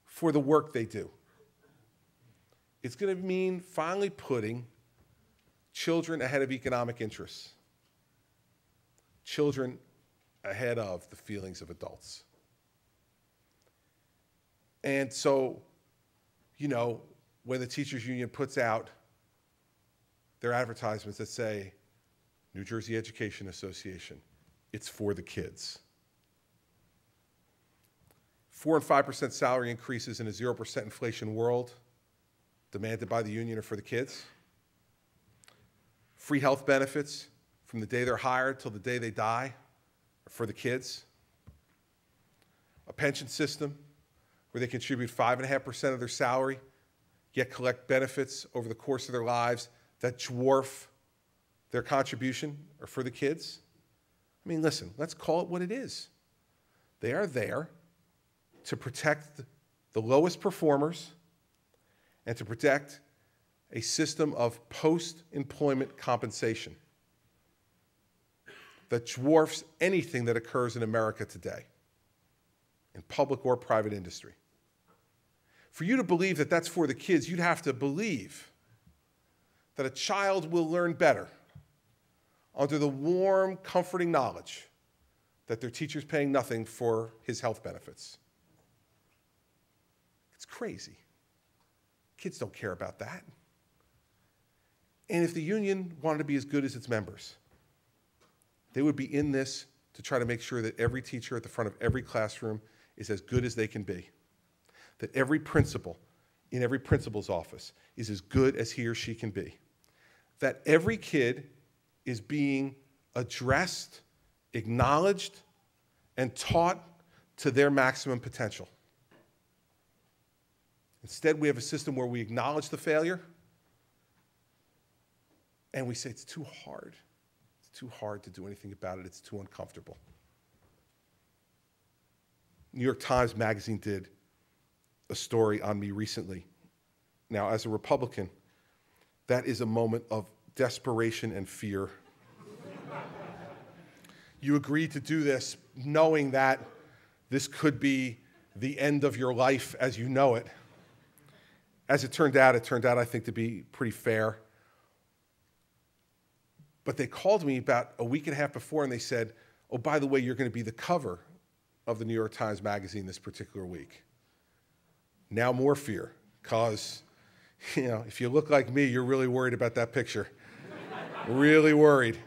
for the work they do. It's going to mean finally putting children ahead of economic interests, children ahead of the feelings of adults. And so, you know, when the teachers union puts out their advertisements that say, New Jersey Education Association, it's for the kids. 4% and 5% salary increases in a 0% inflation world demanded by the union are for the kids. Free health benefits from the day they're hired till the day they die are for the kids. A pension system where they contribute 5.5% of their salary, yet collect benefits over the course of their lives that dwarf their contribution are for the kids. I mean, listen, let's call it what it is. They are there to protect the lowest performers and to protect a system of post-employment compensation that dwarfs anything that occurs in America today, in public or private industry. For you to believe that that's for the kids, you'd have to believe that a child will learn better under the warm, comforting knowledge that their teacher's paying nothing for his health benefits. It's crazy. Kids don't care about that. And if the union wanted to be as good as its members, they would be in this to try to make sure that every teacher at the front of every classroom is as good as they can be, that every principal in every principal's office is as good as he or she can be, that every kid is being addressed, acknowledged, and taught to their maximum potential. Instead, we have a system where we acknowledge the failure and we say it's too hard. It's too hard to do anything about it. It's too uncomfortable. New York Times Magazine did a story on me recently. Now, as a Republican, that is a moment of desperation and fear. You agreed to do this knowing that this could be the end of your life as you know it. As it turned out, I think, to be pretty fair. But they called me about a week and a half before and they said, oh, by the way, you're going to be the cover of the New York Times Magazine this particular week. Now more fear, because, you know, if you look like me, you're really worried about that picture. Really worried.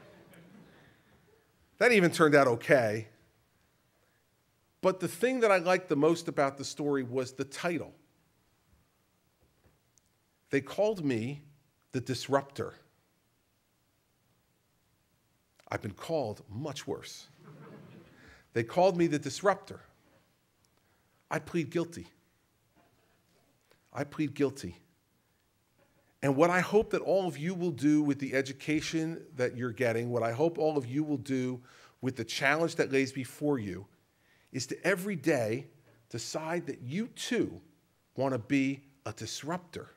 That even turned out okay. But the thing that I liked the most about the story was the title. They called me the disruptor. I've been called much worse. They called me the disruptor. I plead guilty. I plead guilty. And what I hope that all of you will do with the education that you're getting, what I hope all of you will do with the challenge that lays before you, is to every day decide that you too want to be a disruptor.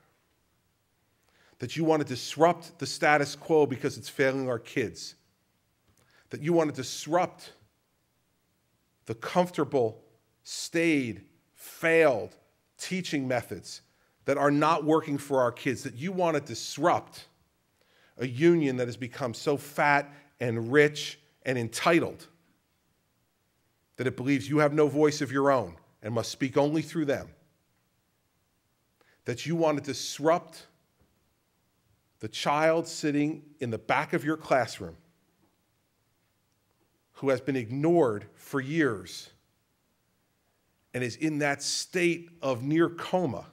That you want to disrupt the status quo because it's failing our kids. That you want to disrupt the comfortable, staid, failed teaching methods that are not working for our kids, that you want to disrupt a union that has become so fat and rich and entitled that it believes you have no voice of your own and must speak only through them. That you want to disrupt the child sitting in the back of your classroom who has been ignored for years and is in that state of near coma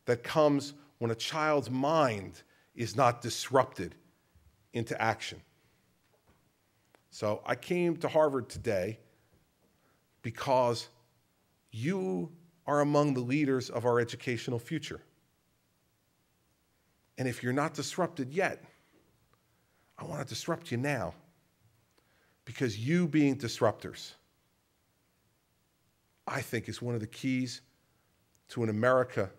that comes when a child's mind is not disrupted into action. So I came to Harvard today because you are among the leaders of our educational future. And if you're not disrupted yet, I want to disrupt you now. Because you being disruptors, I think, is one of the keys to an America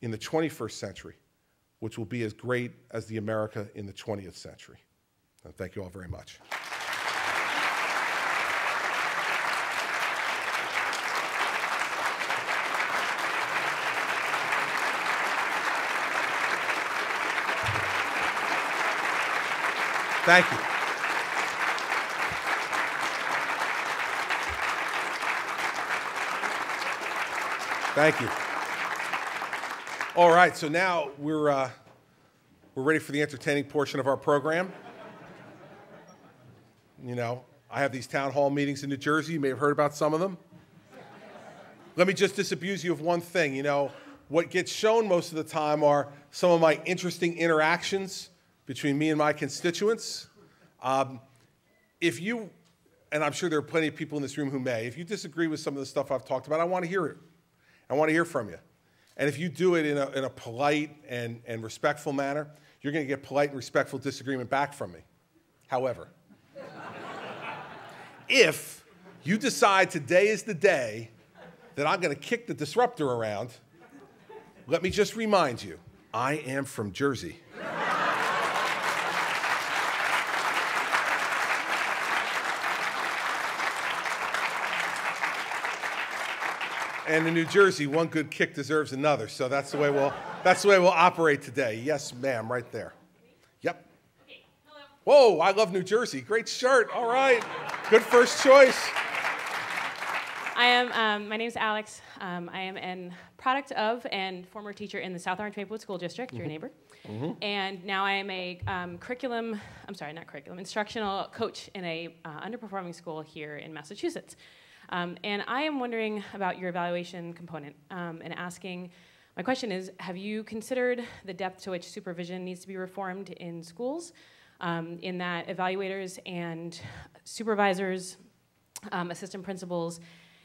in the 21st century, which will be as great as the America in the 20th century. And thank you all very much. Thank you. Thank you. All right, so now we're ready for the entertaining portion of our program. You know, I have these town hall meetings in New Jersey. You may have heard about some of them. Let me just disabuse you of one thing. You know, what gets shown most of the time are some of my interesting interactions between me and my constituents. If you, and I'm sure there are plenty of people in this room who may, if you disagree with some of the stuff I've talked about, I want to hear it. I want to hear from you. And if you do it in a polite and respectful manner, you're going to get polite and respectful disagreement back from me. However, if you decide today is the day that I'm going to kick the disruptor around, let me just remind you, I am from Jersey. And in New Jersey, one good kick deserves another, so that's the way we'll operate today. Yes, ma'am, right there. Yep. Whoa, I love New Jersey. Great shirt. All right. Good first choice. My name's Alex. I am a product of and former teacher in the South Orange Maplewood School District, your neighbor. And now I am a instructional coach in a underperforming school here in Massachusetts. And I am wondering about your evaluation component and asking, my question is, have you considered the depth to which supervision needs to be reformed in schools, in that evaluators and supervisors, assistant principals,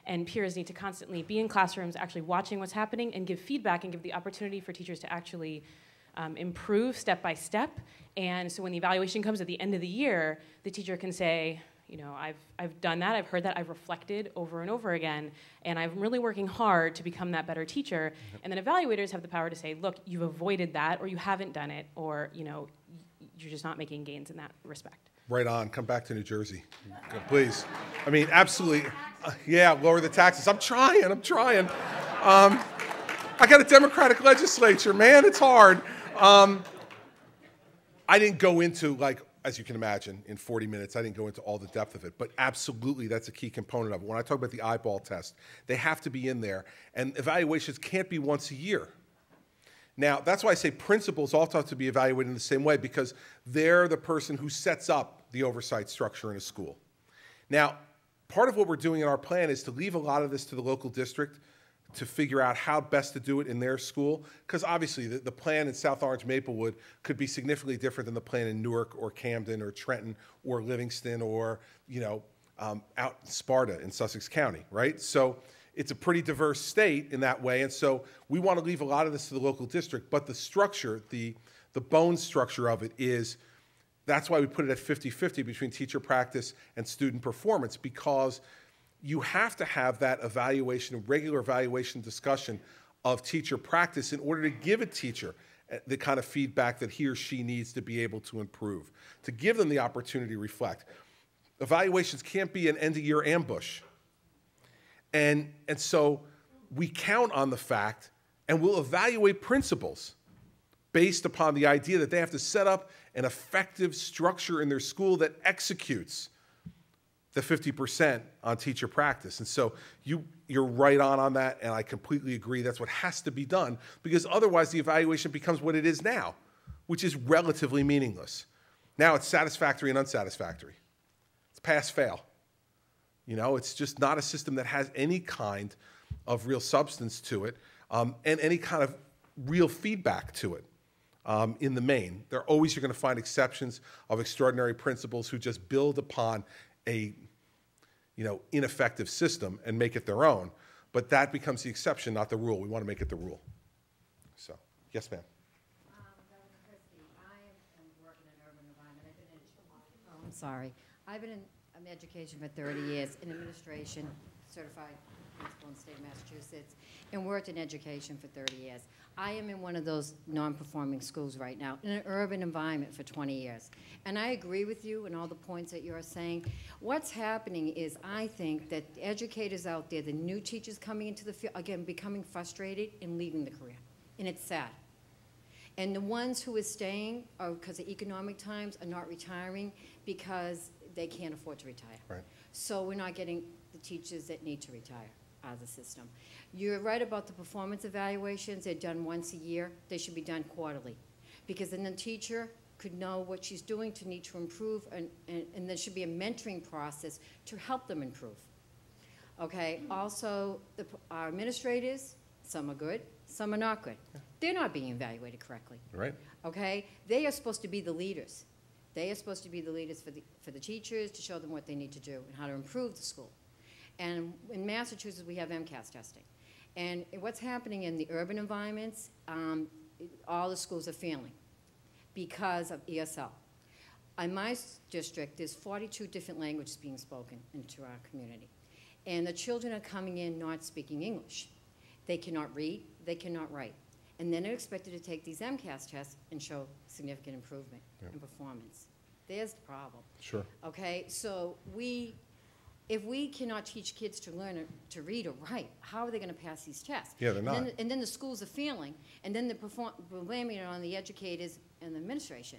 and peers need to constantly be in classrooms actually watching what's happening and give feedback and give the opportunity for teachers to actually improve step by step. And so when the evaluation comes at the end of the year, the teacher can say, you know, I've done that, I've heard that, I've reflected over and over again, and I'm really working hard to become that better teacher. And then evaluators have the power to say, look, you've avoided that, or you haven't done it, or, you know, you're just not making gains in that respect. Right on. Come back to New Jersey, please. I mean, absolutely. Yeah, lower the taxes. I'm trying. I got a Democratic legislature, man. It's hard. I didn't go into, like, as you can imagine, in 40 minutes, I didn't go into all the depth of it, but absolutely that's a key component of it. When I talk about the eyeball test, they have to be in there, and evaluations can't be once a year. Now, that's why I say principals also have to be evaluated in the same way, because they're the person who sets up the oversight structure in a school. Now, part of what we're doing in our plan is to leave a lot of this to the local district to figure out how best to do it in their school, because obviously the plan in South Orange Maplewood could be significantly different than the plan in Newark or Camden or Trenton or Livingston or out in Sparta in Sussex County, right? So it's a pretty diverse state in that way, and so we want to leave a lot of this to the local district, but the structure, the bone structure of it is, that's why we put it at 50-50 between teacher practice and student performance, because you have to have that evaluation, regular evaluation discussion of teacher practice in order to give a teacher the kind of feedback that he or she needs to be able to improve, to give them the opportunity to reflect. Evaluations can't be an end-of-year ambush. And so we count on the fact, and we'll evaluate principals based upon the idea that they have to set up an effective structure in their school that executes the 50% on teacher practice. And so you're right on that, and I completely agree. That's what has to be done, because otherwise the evaluation becomes what it is now, which is relatively meaningless. Now it's satisfactory and unsatisfactory. It's pass-fail. It's just not a system that has any kind of real substance to it, and any kind of real feedback to it. In the main, you're going to find exceptions of extraordinary principals who just build upon a ineffective system and make it their own, but that becomes the exception, not the rule. We want to make it the rule. So, yes, ma'am. Governor Christie, I am working in urban environment. I've been in education for 30 years, in administration, certified principal in the state of Massachusetts, and worked in education for 30 years. I am in one of those non-performing schools right now, in an urban environment for 20 years. And I agree with you in all the points that you're saying. What's happening is, I think that educators out there, the new teachers coming into the field, again, becoming frustrated and leaving the career. And it's sad. And the ones who are staying, because of economic times, are not retiring because they can't afford to retire. Right. So we're not getting the teachers that need to retire out of the system. You're right about the performance evaluations. They're done once a year. They should be done quarterly, because then the teacher could know what she's doing to need to improve, and there should be a mentoring process to help them improve. Okay, also our administrators, some are good, some are not good. They're not being evaluated correctly. Right. Okay, they are supposed to be the leaders. They are supposed to be the leaders for the teachers, to show them what they need to do and how to improve the school. And in Massachusetts, we have MCAS testing. And what's happening in the urban environments, all the schools are failing because of ESL. In my district, there's 42 different languages being spoken into our community. And the children are coming in not speaking English. They cannot read, they cannot write. And then they're expected to take these MCAS tests and show significant improvement in performance. There's the problem. Sure. Okay, so if we cannot teach kids to learn to read or write, how are they going to pass these tests? Yeah, they're not. And then the schools are failing, and then they're blaming it on the educators and the administration.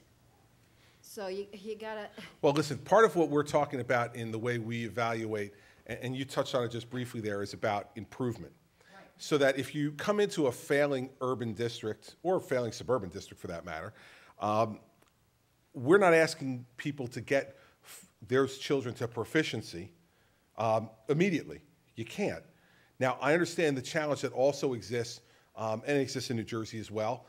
So you gotta. Well, listen, part of what we're talking about in the way we evaluate, and you touched on it just briefly there, is about improvement. Right. So that if you come into a failing urban district, or a failing suburban district for that matter, we're not asking people to get their children to proficiency immediately. You can't. Now, I understand the challenge that also exists, and it exists in New Jersey as well,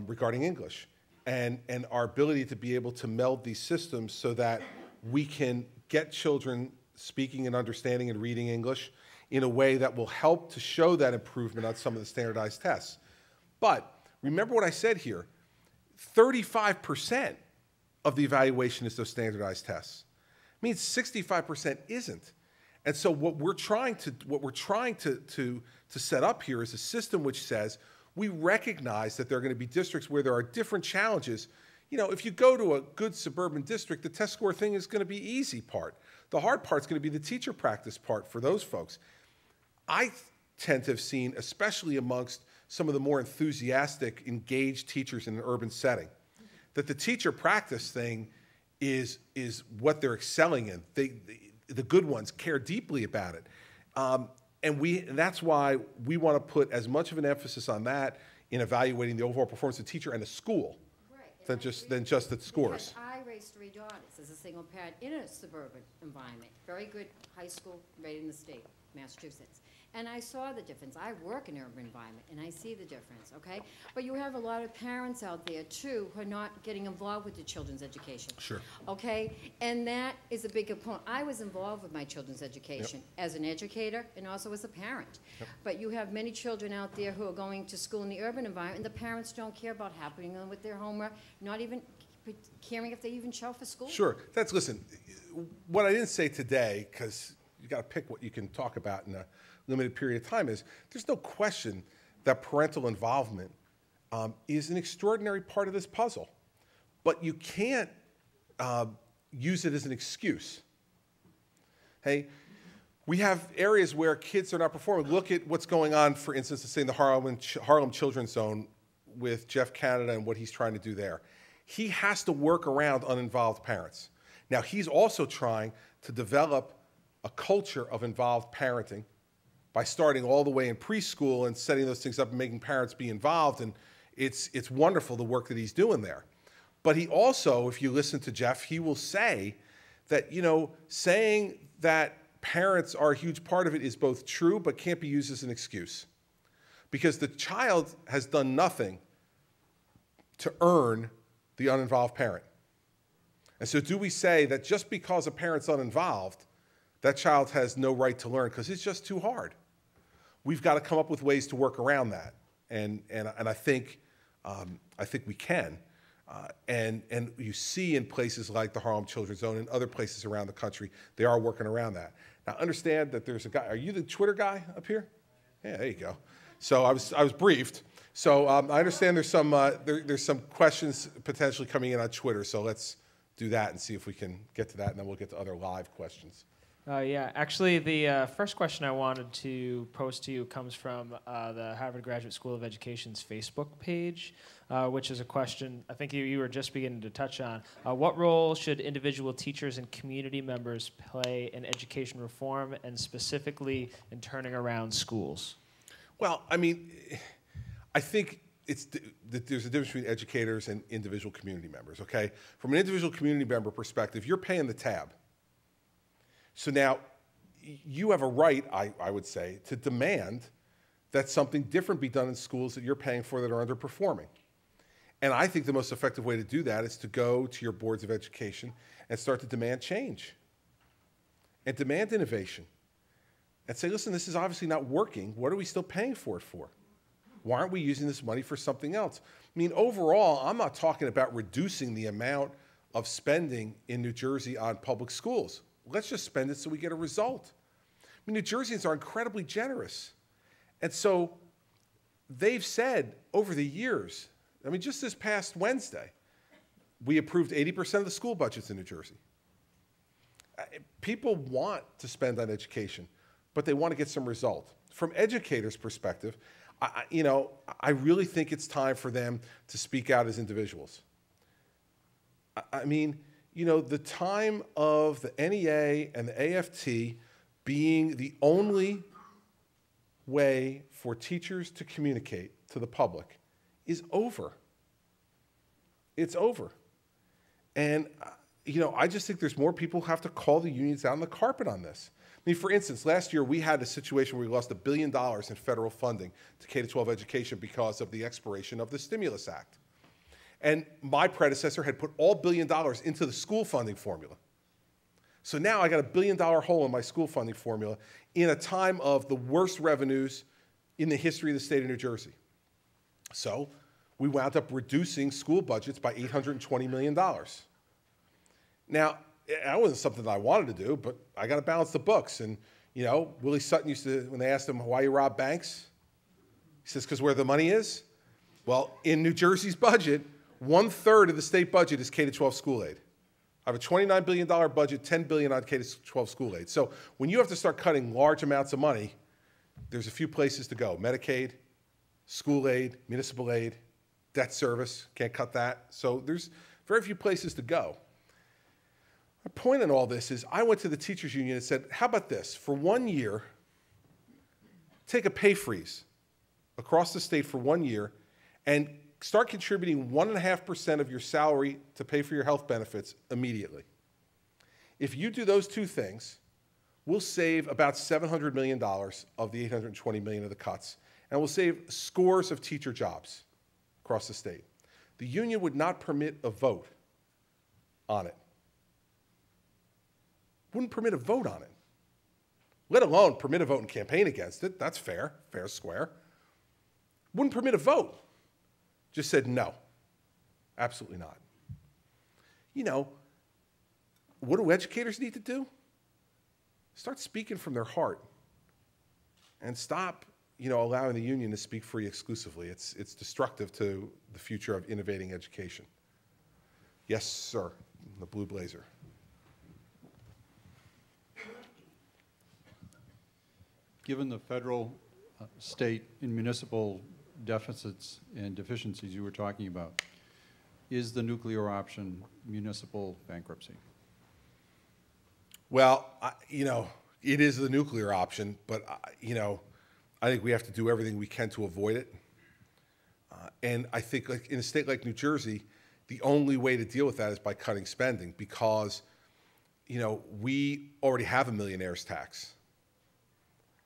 regarding English, and our ability to be able to meld these systems so that we can get children speaking and understanding and reading English in a way that will help to show that improvement on some of the standardized tests. But remember what I said here, 35% of the evaluation is those standardized tests. It means 65% isn't. And so what we're trying to set up here is a system which says we recognize that there are going to be districts where there are different challenges. You know, if you go to a good suburban district, the test score thing is going to be easy part. The hard part's going to be the teacher practice part for those folks. I tend to have seen, especially amongst some of the more enthusiastic, engaged teachers in an urban setting, that the teacher practice thing is what they're excelling in. The good ones care deeply about it. And that's why we want to put as much of an emphasis on that in evaluating the overall performance of the teacher and the school than just the scores. Because I raised 3 daughters as a single parent in a suburban environment. Very good high school, right in the state, Massachusetts. And I saw the difference. I work in an urban environment, and I see the difference, okay? But you have a lot of parents out there, too, who are not getting involved with the children's education. Sure. Okay? And that is a big component. I was involved with my children's education as an educator and also as a parent. But you have many children out there who are going to school in the urban environment, and the parents don't care about helping them with their homework, not even caring if they even show for school. Sure. Listen, what I didn't say today, because you got to pick what you can talk about in a limited period of time, is there's no question that parental involvement is an extraordinary part of this puzzle. But you can't use it as an excuse. Hey, we have areas where kids are not performing. Look at what's going on, for instance, let's say in the Harlem Children's Zone with Jeff Canada and what he's trying to do there. He has to work around uninvolved parents. Now, he's also trying to develop a culture of involved parenting by starting all the way in preschool and setting those things up and making parents be involved. And it's wonderful, the work that he's doing there. But he also, if you listen to Jeff, he will say that, saying that parents are a huge part of it is both true but can't be used as an excuse. Because the child has done nothing to earn the uninvolved parent. And so do we say that just because a parent's uninvolved, that child has no right to learn because it's just too hard? We've got to come up with ways to work around that, and I think we can. And you see in places like the Harlem Children's Zone and other places around the country, they are working around that. Now understand that there's a guy. Are you the Twitter guy up here? Yeah, there you go. So I was briefed. So I understand there's some questions potentially coming in on Twitter. So let's do that and see if we can get to that, and then we'll get to other live questions. Yeah, actually, the first question I wanted to pose to you comes from the Harvard Graduate School of Education's Facebook page, which is a question I think you were just beginning to touch on. What role should individual teachers and community members play in education reform, and specifically in turning around schools? Well, I mean, I think there's a difference between educators and individual community members, okay? From an individual community member perspective, you're paying the tab. So now you have a right, I would say, to demand that something different be done in schools that you're paying for that are underperforming. And I think the most effective way to do that is to go to your boards of education and start to demand change and demand innovation and say, listen, this is obviously not working. What are we still paying for it for? Why aren't we using this money for something else? I mean, overall, I'm not talking about reducing the amount of spending in New Jersey on public schools. Let's just spend it so we get a result. I mean, New Jerseyans are incredibly generous. And so they've said over the years, I mean, just this past Wednesday, we approved 80% of the school budgets in New Jersey. People want to spend on education, but they want to get some result. From educators' perspective, I really think it's time for them to speak out as individuals. I mean, the time of the NEA and the AFT being the only way for teachers to communicate to the public is over. It's over. And, I just think there's more people who have to call the unions out on the carpet on this. I mean, for instance, last year we had a situation where we lost $1 billion in federal funding to K-12 education because of the expiration of the Stimulus Act. And my predecessor had put all $1 billion into the school funding formula. So now I got $1 billion hole in my school funding formula in a time of the worst revenues in the history of the state of New Jersey. So we wound up reducing school budgets by $820 million. Now, that wasn't something that I wanted to do, but I got to balance the books. And, Willie Sutton used to, when they asked him, why you rob banks? He says, because where the money is? Well, in New Jersey's budget, 1/3 of the state budget is K-12 school aid. I have a $29 billion budget, $10 billion on K-12 school aid. So when you have to start cutting large amounts of money, there's a few places to go. Medicaid, school aid, municipal aid, debt service, can't cut that. So there's very few places to go. My point in all this is I went to the teachers union and said, how about this? For 1 year, take a pay freeze across the state for 1 year and start contributing 1.5% of your salary to pay for your health benefits immediately. If you do those two things, we'll save about $700 million of the $820 million of the cuts, and we'll save scores of teacher jobs across the state. The union would not permit a vote on it. Wouldn't permit a vote on it, let alone permit a vote and campaign against it. That's fair, fair square. Wouldn't permit a vote. Just said no, absolutely not. You know, what do educators need to do? Start speaking from their heart and stop, you know, allowing the union to speak for you exclusively. It's destructive to the future of innovating education. Yes, sir, the blue blazer. Given the federal, state, and municipal deficits and deficiencies you were talking about, is the nuclear option municipal bankruptcy? Well, you know, it is the nuclear option, but, you know, I think we have to do everything we can to avoid it. And I think like in a state like New Jersey, the only way to deal with that is by cutting spending because, you know, we already have a millionaire's tax.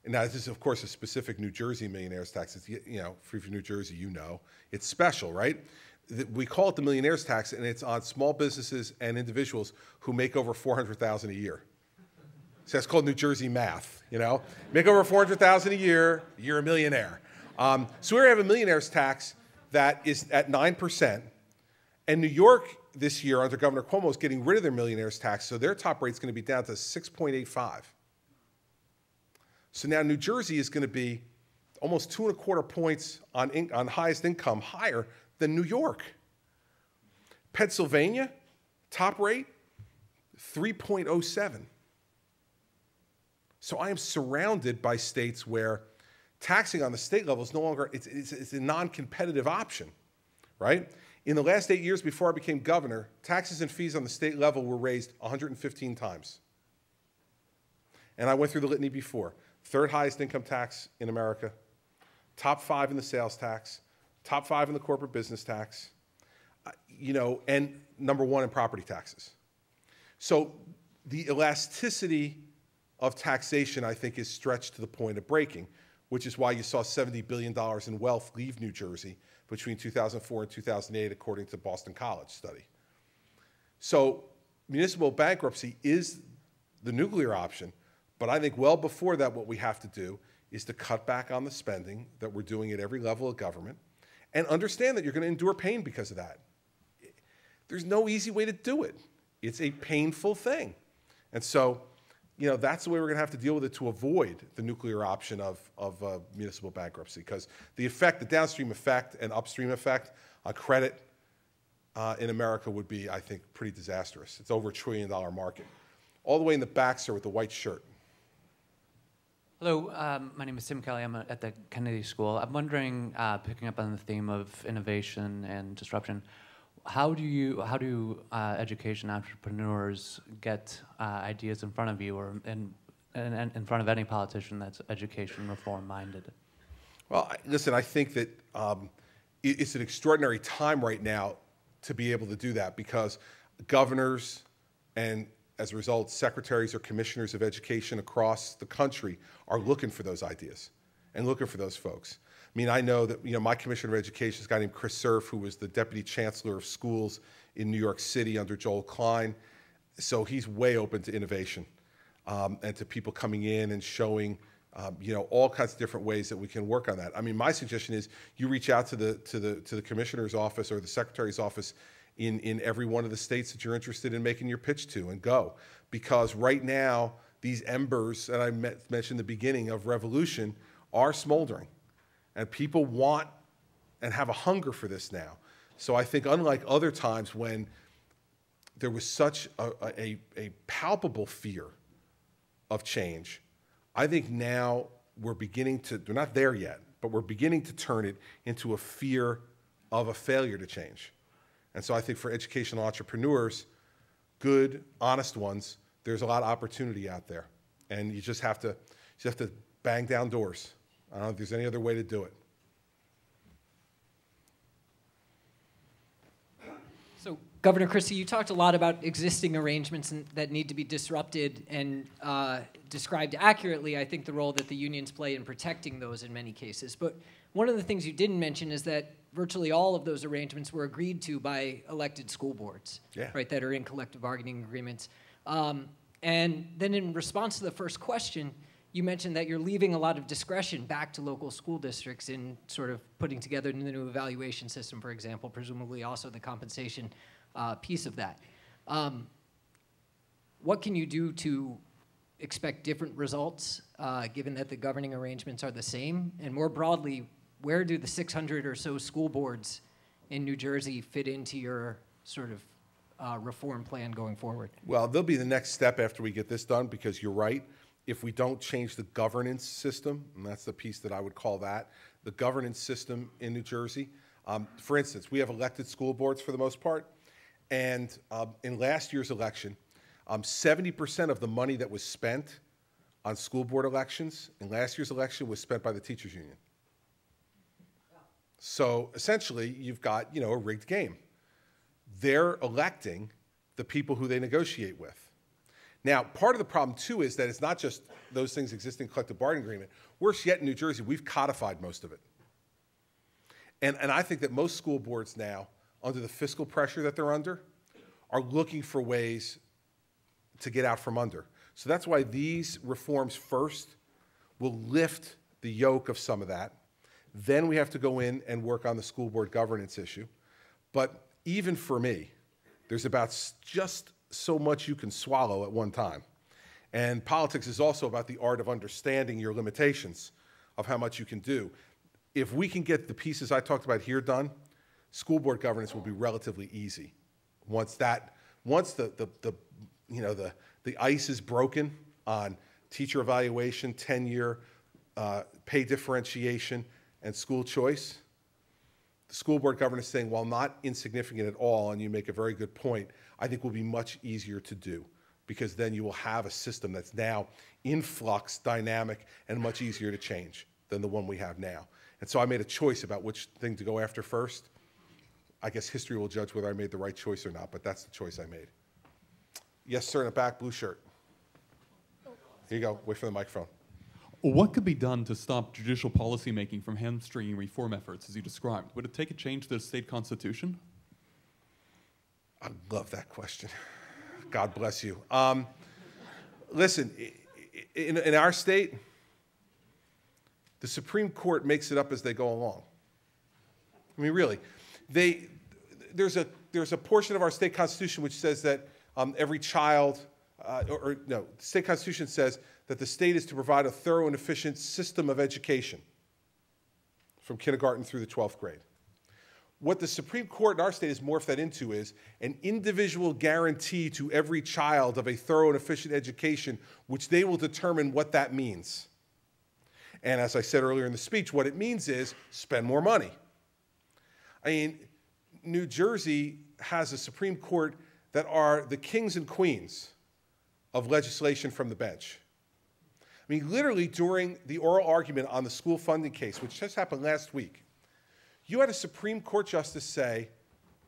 And now this is, of course, a specific New Jersey millionaire's tax. It's, you know, free for New Jersey, you know. It's special, right? We call it the millionaire's tax, and it's on small businesses and individuals who make over $400,000 a year. So that's called New Jersey math, you know? Make over $400,000 a year, you're a millionaire. So we have a millionaire's tax that is at 9%. And New York this year, under Governor Cuomo, is getting rid of their millionaire's tax, so their top rate is going to be down to 6.85. So now New Jersey is going to be almost 2.25 points on highest income higher than New York. Pennsylvania, top rate, 3.07. So I am surrounded by states where taxing on the state level is no longer, it's a non-competitive option, right? In the last 8 years before I became governor, taxes and fees on the state level were raised 115 times. And I went through the litany before. Third highest income tax in America, top 5 in the sales tax, top 5 in the corporate business tax, you know, and number 1 in property taxes. So the elasticity of taxation, I think, is stretched to the point of breaking, which is why you saw $70 billion in wealth leave New Jersey between 2004 and 2008, according to Boston College study. So municipal bankruptcy is the nuclear option. But I think well before that, what we have to do is to cut back on the spending that we're doing at every level of government and understand that you're going to endure pain because of that. There's no easy way to do it. It's a painful thing. And so, you know, that's the way we're going to have to deal with it to avoid the nuclear option of municipal bankruptcy because the effect, the downstream effect and upstream effect on credit in America would be, I think, pretty disastrous. It's over $1 trillion market. All the way in the back, sir, with the white shirt. Hello, my name is Tim Kelly. I'm at the Kennedy School. I'm wondering, picking up on the theme of innovation and disruption, how do education entrepreneurs get ideas in front of you or in front of any politician that's education reform minded? Well, listen, I think that it's an extraordinary time right now to be able to do that because governors and as a result, secretaries or commissioners of education across the country are looking for those ideas and looking for those folks. I mean, I know that, you know, my commissioner of education is a guy named Chris Cerf, who was the deputy chancellor of schools in New York City under Joel Klein. So he's way open to innovation and to people coming in and showing, you know, all kinds of different ways that we can work on that. I mean, my suggestion is you reach out to the commissioner's office or the secretary's office in every one of the states that you're interested in making your pitch to and go. Because right now, these embers that I mentioned at the beginning of revolution are smoldering. And people want and have a hunger for this now. So I think unlike other times when there was such a palpable fear of change, I think now we're beginning to, we're not there yet, but we're beginning to turn it into a fear of a failure to change. And so I think for educational entrepreneurs, good, honest ones, there's a lot of opportunity out there. And you just have to bang down doors. I don't know if there's any other way to do it. So Governor Christie, you talked a lot about existing arrangements that need to be disrupted and described accurately, I think, the role that the unions play in protecting those in many cases. But one of the things you didn't mention is that virtually all of those arrangements were agreed to by elected school boards, right, that are in collective bargaining agreements. And then in response to the first question, you mentioned that you're leaving a lot of discretion back to local school districts in sort of putting together the new evaluation system, for example, presumably also the compensation piece of that. What can you do to expect different results, given that the governing arrangements are the same? And more broadly, where do the 600 or so school boards in New Jersey fit into your sort of reform plan going forward? Well, they'll be the next step after we get this done, because you're right. If we don't change the governance system, and that's the piece that I would call that, the governance system in New Jersey. For instance, we have elected school boards for the most part, and in last year's election, 70% of the money that was spent on school board elections in last year's election was spent by the teachers union. So essentially, you've got, a rigged game. They're electing the people who they negotiate with. Now, part of the problem, too, is that it's not just those things existing in collective bargaining agreement. Worse yet, in New Jersey, we've codified most of it. And I think that most school boards now, under the fiscal pressure that they're under, are looking for ways to get out from under. So that's why these reforms first will lift the yoke of some of that. Then we have to go in and work on the school board governance issue. But even for me, there's about just so much you can swallow at one time. And politics is also about the art of understanding your limitations of how much you can do. If we can get the pieces I talked about here done, school board governance will be relatively easy. Once the ice is broken on teacher evaluation, tenure, pay differentiation, and school choice, the school board governance thing, while not insignificant at all, and you make a very good point, I think will be much easier to do, because then you will have a system that's now in flux, dynamic, and much easier to change than the one we have now. And so I made a choice about which thing to go after first. I guess history will judge whether I made the right choice or not, but that's the choice I made. Yes, sir, in the back, blue shirt. Here you go, wait for the microphone. What could be done to stop judicial policymaking from hamstringing reform efforts, as you described? Would it take a change to the state constitution? I love that question. God bless you. Listen, in our state, the Supreme Court makes it up as they go along. I mean, really, there's a portion of our state constitution which says that every child, the state constitution says that the state is to provide a thorough and efficient system of education from kindergarten through the 12th grade. What the Supreme Court in our state has morphed that into is an individual guarantee to every child of a thorough and efficient education, which they will determine what that means. And as I said earlier in the speech, what it means is spend more money. I mean, New Jersey has a Supreme Court that are the kings and queens of legislation from the bench. I mean, literally during the oral argument on the school funding case, which just happened last week, you had a Supreme Court justice say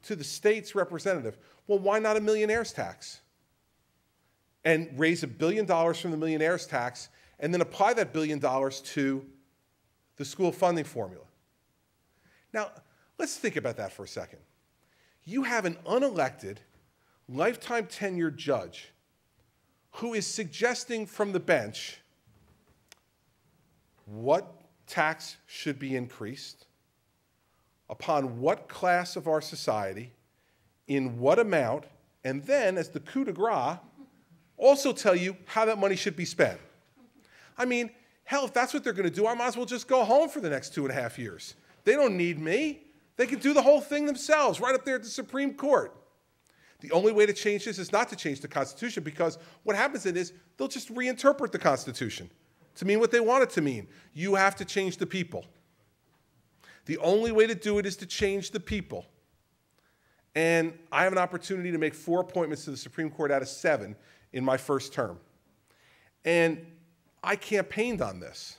to the state's representative, well, why not a millionaire's tax? And raise $1 billion from the millionaire's tax and then apply that $1 billion to the school funding formula. Now, let's think about that for a second. You have an unelected, lifetime tenured judge who is suggesting from the bench what tax should be increased, upon what class of our society, in what amount, and then, as the coup de grace, also tell you how that money should be spent. I mean, hell, if that's what they're going to do, I might as well just go home for the next 2.5 years. They don't need me. They can do the whole thing themselves, right up there at the Supreme Court. The only way to change this is not to change the Constitution, because what happens then is they'll just reinterpret the Constitution to mean what they want it to mean. You have to change the people. The only way to do it is to change the people. And I have an opportunity to make 4 appointments to the Supreme Court out of 7 in my first term. And I campaigned on this.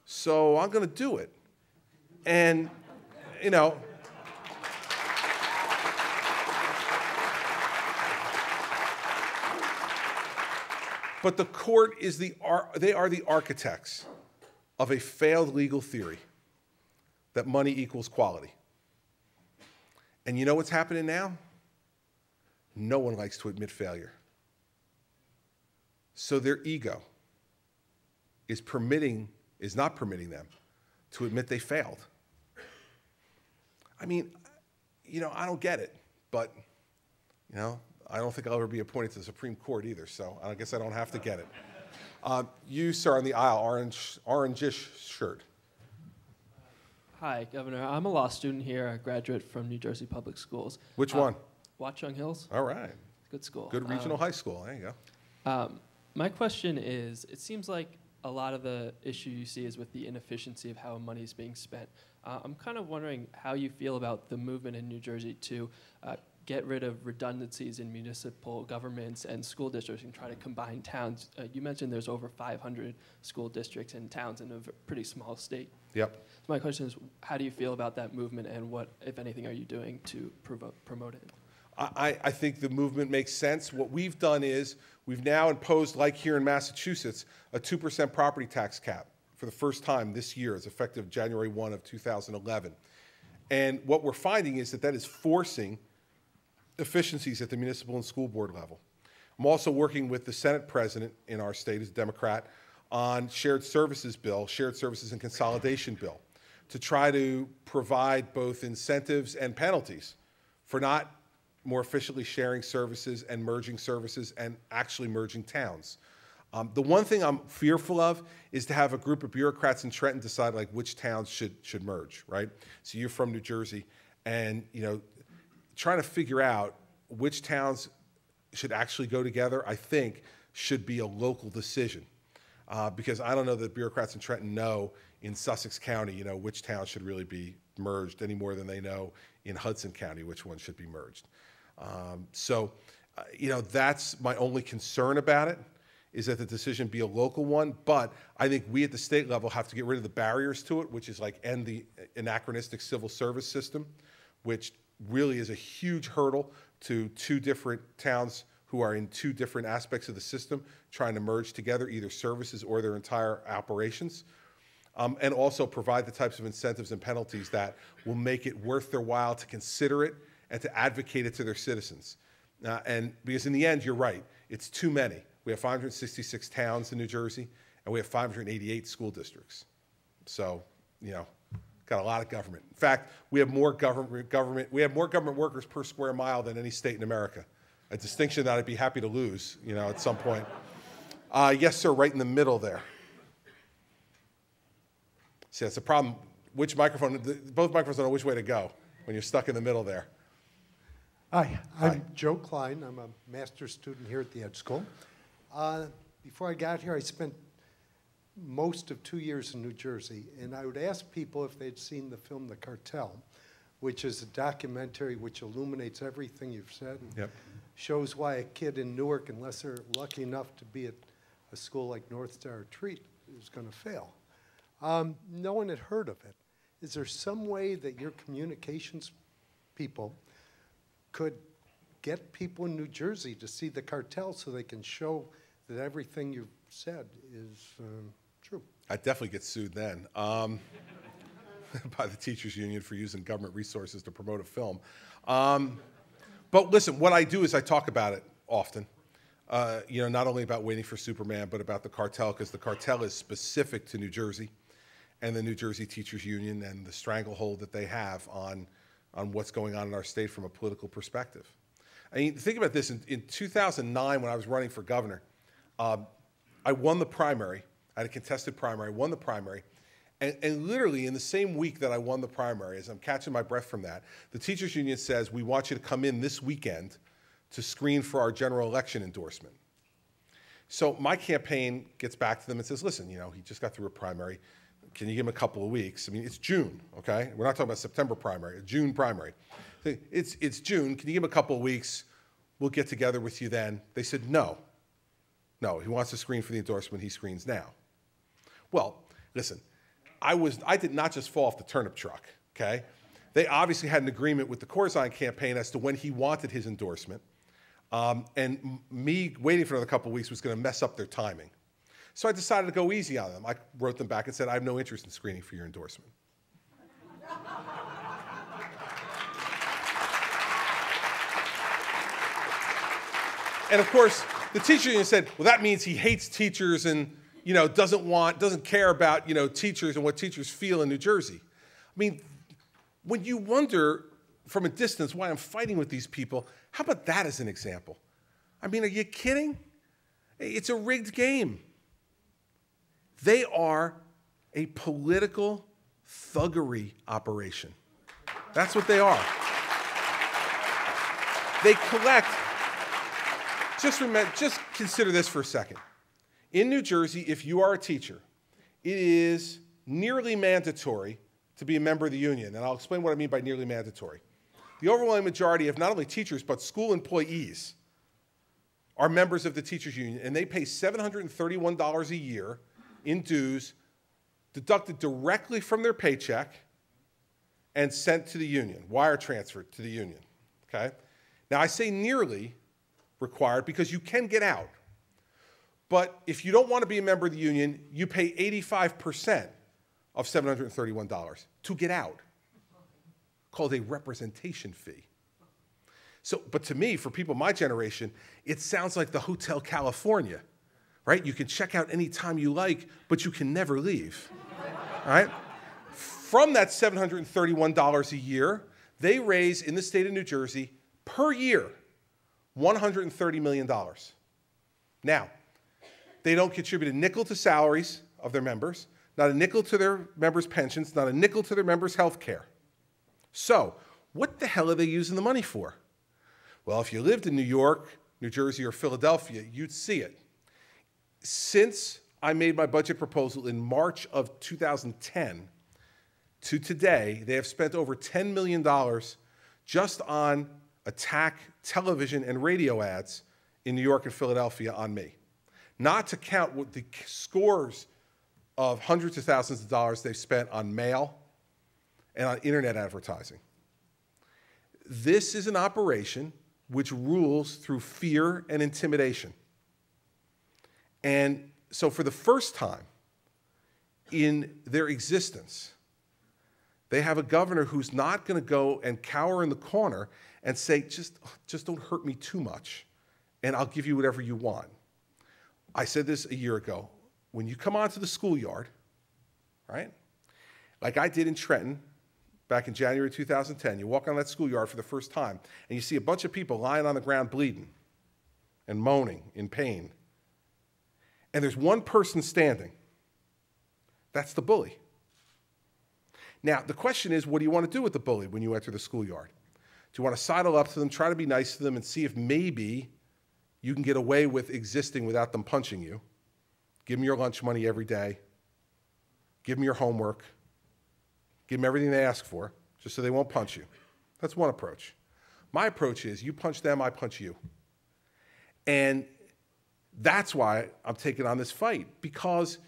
So I'm going to do it. And, But the court is they are the architects of a failed legal theory that money equals quality. And you know what's happening now? No one likes to admit failure. So their ego is not permitting them to admit they failed. I mean, I don't get it, but, I don't think I'll ever be appointed to the Supreme Court either, so I guess I don't have to get it. You, sir, on the aisle, orangish shirt. Hi, Governor. I'm a law student here, a graduate from New Jersey Public Schools. Which one? Watchung Hills. All right. Good school. Good regional high school. There you go. My question is, it seems like a lot of the issue you see is with the inefficiency of how money is being spent. I'm kind of wondering how you feel about the movement in New Jersey to get rid of redundancies in municipal governments and school districts and try to combine towns. You mentioned there's over 500 school districts and towns in a pretty small state. Yep. So my question is, how do you feel about that movement, and what, if anything, are you doing to promote it? I think the movement makes sense. What we've done is we've now imposed, like here in Massachusetts, a 2% property tax cap for the first time this year. It's effective January 1 of 2011. And what we're finding is that is forcing efficiencies at the municipal and school board level. I'm also working with the Senate president in our state, as a Democrat, on shared services and consolidation bill, to try to provide both incentives and penalties for not more efficiently sharing services and actually merging towns. The one thing I'm fearful of is to have a group of bureaucrats in Trenton decide which towns should merge, right? So you're from New Jersey, and trying to figure out which towns should actually go together, I think, should be a local decision. Because I don't know that bureaucrats in Trenton know in Sussex County, which towns should really be merged any more than they know in Hudson County which one should be merged. That's my only concern about it, is that the decision be a local one. But I think we at the state level have to get rid of the barriers to it, which is end the anachronistic civil service system, which really is a huge hurdle to two different towns who are in two different aspects of the system trying to merge together either services or their entire operations. And also provide the types of incentives and penalties that will make it worth their while to consider it and to advocate it to their citizens. And because in the end, you're right, it's too many. We have 566 towns in New Jersey, and we have 588 school districts. So, got a lot of government. In fact, we have more government workers per square mile than any state in America. A distinction that I'd be happy to lose, at some point. Yes, sir, right in the middle there. See, that's the problem. Which microphone? Both microphones don't know which way to go when you're stuck in the middle there. Hi, I'm Joe Klein. I'm a master's student here at the Ed School. Before I got here, I spent most of 2 years in New Jersey, and I would ask people if they'd seen the film The Cartel, which is a documentary which illuminates everything you've said and shows why a kid in Newark, unless they're lucky enough to be at a school like North Star or Treat, is going to fail. No one had heard of it. Is there some way that your communications people could get people in New Jersey to see The Cartel so they can show that everything you've said is true? I'd definitely get sued then by the teachers union for using government resources to promote a film. But listen, what I do is I talk about it often. Not only about Waiting for Superman, but about the cartel, because the cartel is specific to New Jersey and the New Jersey Teachers Union and the stranglehold that they have on what's going on in our state from a political perspective. I mean, think about this. In 2009, when I was running for governor, I won the primary. I had a contested primary. I won the primary. And literally in the same week that I won the primary, as I'm catching my breath from that, the teachers union says, we want you to come in this weekend to screen for our general election endorsement. So my campaign gets back to them and says, listen, he just got through a primary. Can you give him a couple of weeks? I mean, it's June, okay? We're not talking about September primary, June primary. It's June. Can you give him a couple of weeks? We'll get together with you then. They said, no. No, he wants to screen for the endorsement. He screens now. Well, listen, I did not just fall off the turnip truck, okay? They obviously had an agreement with the Corzine campaign as to when he wanted his endorsement. And me waiting for another couple of weeks was going to mess up their timing. So I decided to go easy on them. I wrote them back and said, I have no interest in screening for your endorsement. And of course, the teacher union said, well, that means he hates teachers and doesn't care about teachers and what teachers feel in New Jersey. I mean, when you wonder from a distance why I'm fighting with these people, how about that as an example? I mean, are you kidding? It's a rigged game. They are a political thuggery operation. That's what they are. They collect. Just consider this for a second. In New Jersey, if you are a teacher, it is nearly mandatory to be a member of the union, and I'll explain what I mean by nearly mandatory. The overwhelming majority of not only teachers, but school employees are members of the teachers union, and they pay $731 a year in dues, deducted directly from their paycheck and sent to the union, wire transferred to the union, okay? Now, I say nearly required because you can get out. But if you don't want to be a member of the union, you pay 85% of $731 to get out, called a representation fee. So, but to me, for people my generation, it sounds like the Hotel California, right? You can check out anytime you like, but you can never leave, right? From that $731 a year, they raise in the state of New Jersey per year $130 million. Now, they don't contribute a nickel to salaries of their members, not a nickel to their members' pensions, not a nickel to their members' health care. So, what the hell are they using the money for? Well, if you lived in New York, New Jersey, or Philadelphia, you'd see it. Since I made my budget proposal in March of 2010 to today, they have spent over $10 million just on attack television and radio ads in New York and Philadelphia on me. Not to count what the scores of hundreds of thousands of dollars they've spent on mail and on internet advertising. This is an operation which rules through fear and intimidation. And so for the first time in their existence, they have a governor who's not going to go and cower in the corner and say, just don't hurt me too much, and I'll give you whatever you want. I said this a year ago. When you come onto the schoolyard, right, like I did in Trenton back in January 2010, you walk on that schoolyard for the first time, and you see a bunch of people lying on the ground bleeding and moaning in pain. And there's one person standing. That's the bully. Now, the question is, what do you want to do with the bully when you enter the schoolyard? Do you want to sidle up to them, try to be nice to them, and see if maybe you can get away with existing without them punching you? Give them your lunch money every day. Give them your homework. Give them everything they ask for, just so they won't punch you. That's one approach. My approach is, you punch them, I punch you. And that's why I'm taking on this fight, because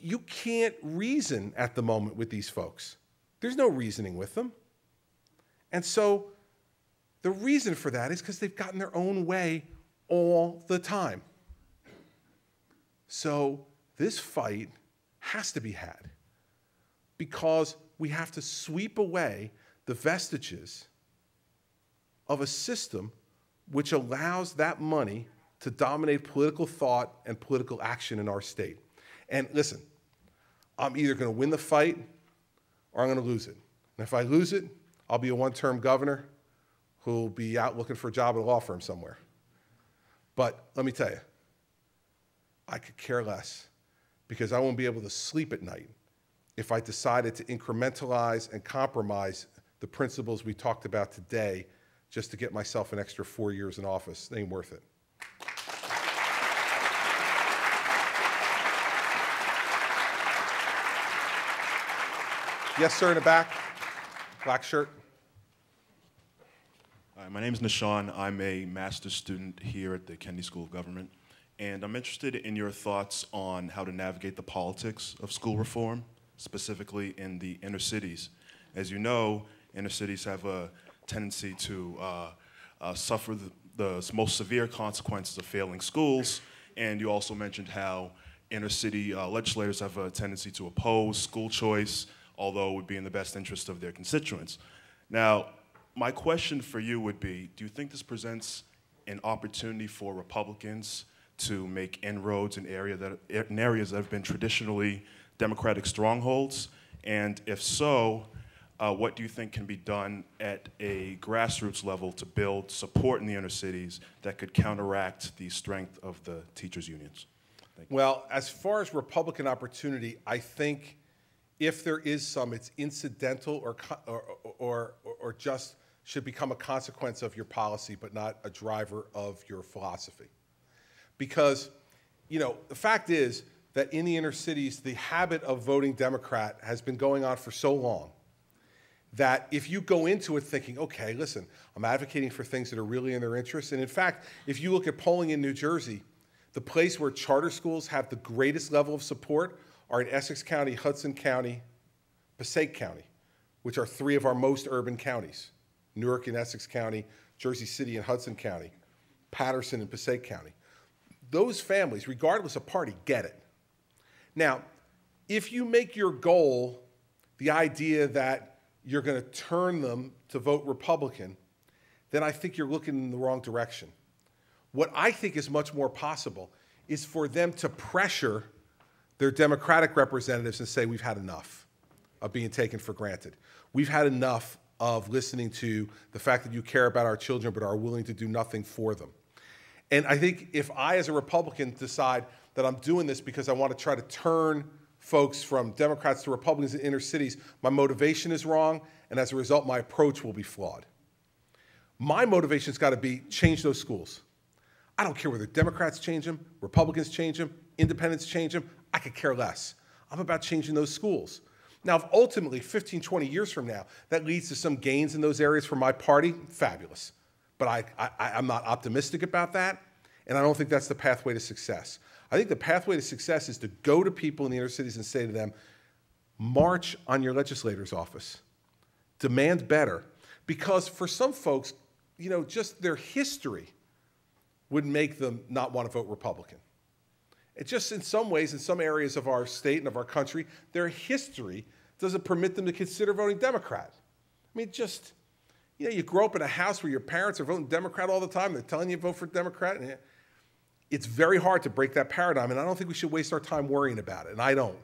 you can't reason at the moment with these folks. There's no reasoning with them. And so the reason for that is because they've gotten their own way all the time. So this fight has to be had, because we have to sweep away the vestiges of a system which allows that money to dominate political thought and political action in our state. And listen, I'm either going to win the fight or I'm going to lose it. And if I lose it, I'll be a one-term governor who'll be out looking for a job at a law firm somewhere. But let me tell you, I could care less, because I won't be able to sleep at night if I decided to incrementalize and compromise the principles we talked about today just to get myself an extra 4 years in office. It ain't worth it. Yes, sir, in the back. Black shirt. Hi, my name is Nishan. I'm a master's student here at the Kennedy School of Government, and I'm interested in your thoughts on how to navigate the politics of school reform, specifically in the inner cities. As you know, inner cities have a tendency to suffer the most severe consequences of failing schools, and you also mentioned how inner city legislators have a tendency to oppose school choice, although it would be in the best interest of their constituents. Now, my question for you would be, do you think this presents an opportunity for Republicans to make inroads in areas that have been traditionally Democratic strongholds? And if so, what do you think can be done at a grassroots level to build support in the inner cities that could counteract the strength of the teachers' unions? Well, as far as Republican opportunity, I think if there is some, it's incidental or just should become a consequence of your policy, but not a driver of your philosophy. Because, you know, the fact is that in the inner cities, the habit of voting Democrat has been going on for so long that if you go into it thinking, okay, listen, I'm advocating for things that are really in their interest. And in fact, if you look at polling in New Jersey, the place where charter schools have the greatest level of support are in Essex County, Hudson County, Passaic County, which are three of our most urban counties: Newark and Essex County, Jersey City and Hudson County, Patterson and Passaic County. Those families, regardless of party, get it. Now, if you make your goal the idea that you're going to turn them to vote Republican, then I think you're looking in the wrong direction. What I think is much more possible is for them to pressure their Democratic representatives and say, we've had enough of being taken for granted. We've had enough of listening to the fact that you care about our children but are willing to do nothing for them. And I think if I, as a Republican, decide that I'm doing this because I want to try to turn folks from Democrats to Republicans in inner cities, my motivation is wrong, and as a result, my approach will be flawed. My motivation's got to be change those schools. I don't care whether Democrats change them, Republicans change them, independents change them. I could care less. I'm about changing those schools. Now, if ultimately, 15, 20 years from now, that leads to some gains in those areas for my party, fabulous. But I'm not optimistic about that, and I don't think that's the pathway to success. I think the pathway to success is to go to people in the inner cities and say to them, march on your legislator's office. Demand better. Because for some folks, you know, just their history would make them not want to vote Republican. It just, in some ways, in some areas of our state and of our country, their history doesn't permit them to consider voting Democrat. I mean, just, you know, you grow up in a house where your parents are voting Democrat all the time. They're telling you to vote for Democrat. And it's very hard to break that paradigm, and I don't think we should waste our time worrying about it, and I don't.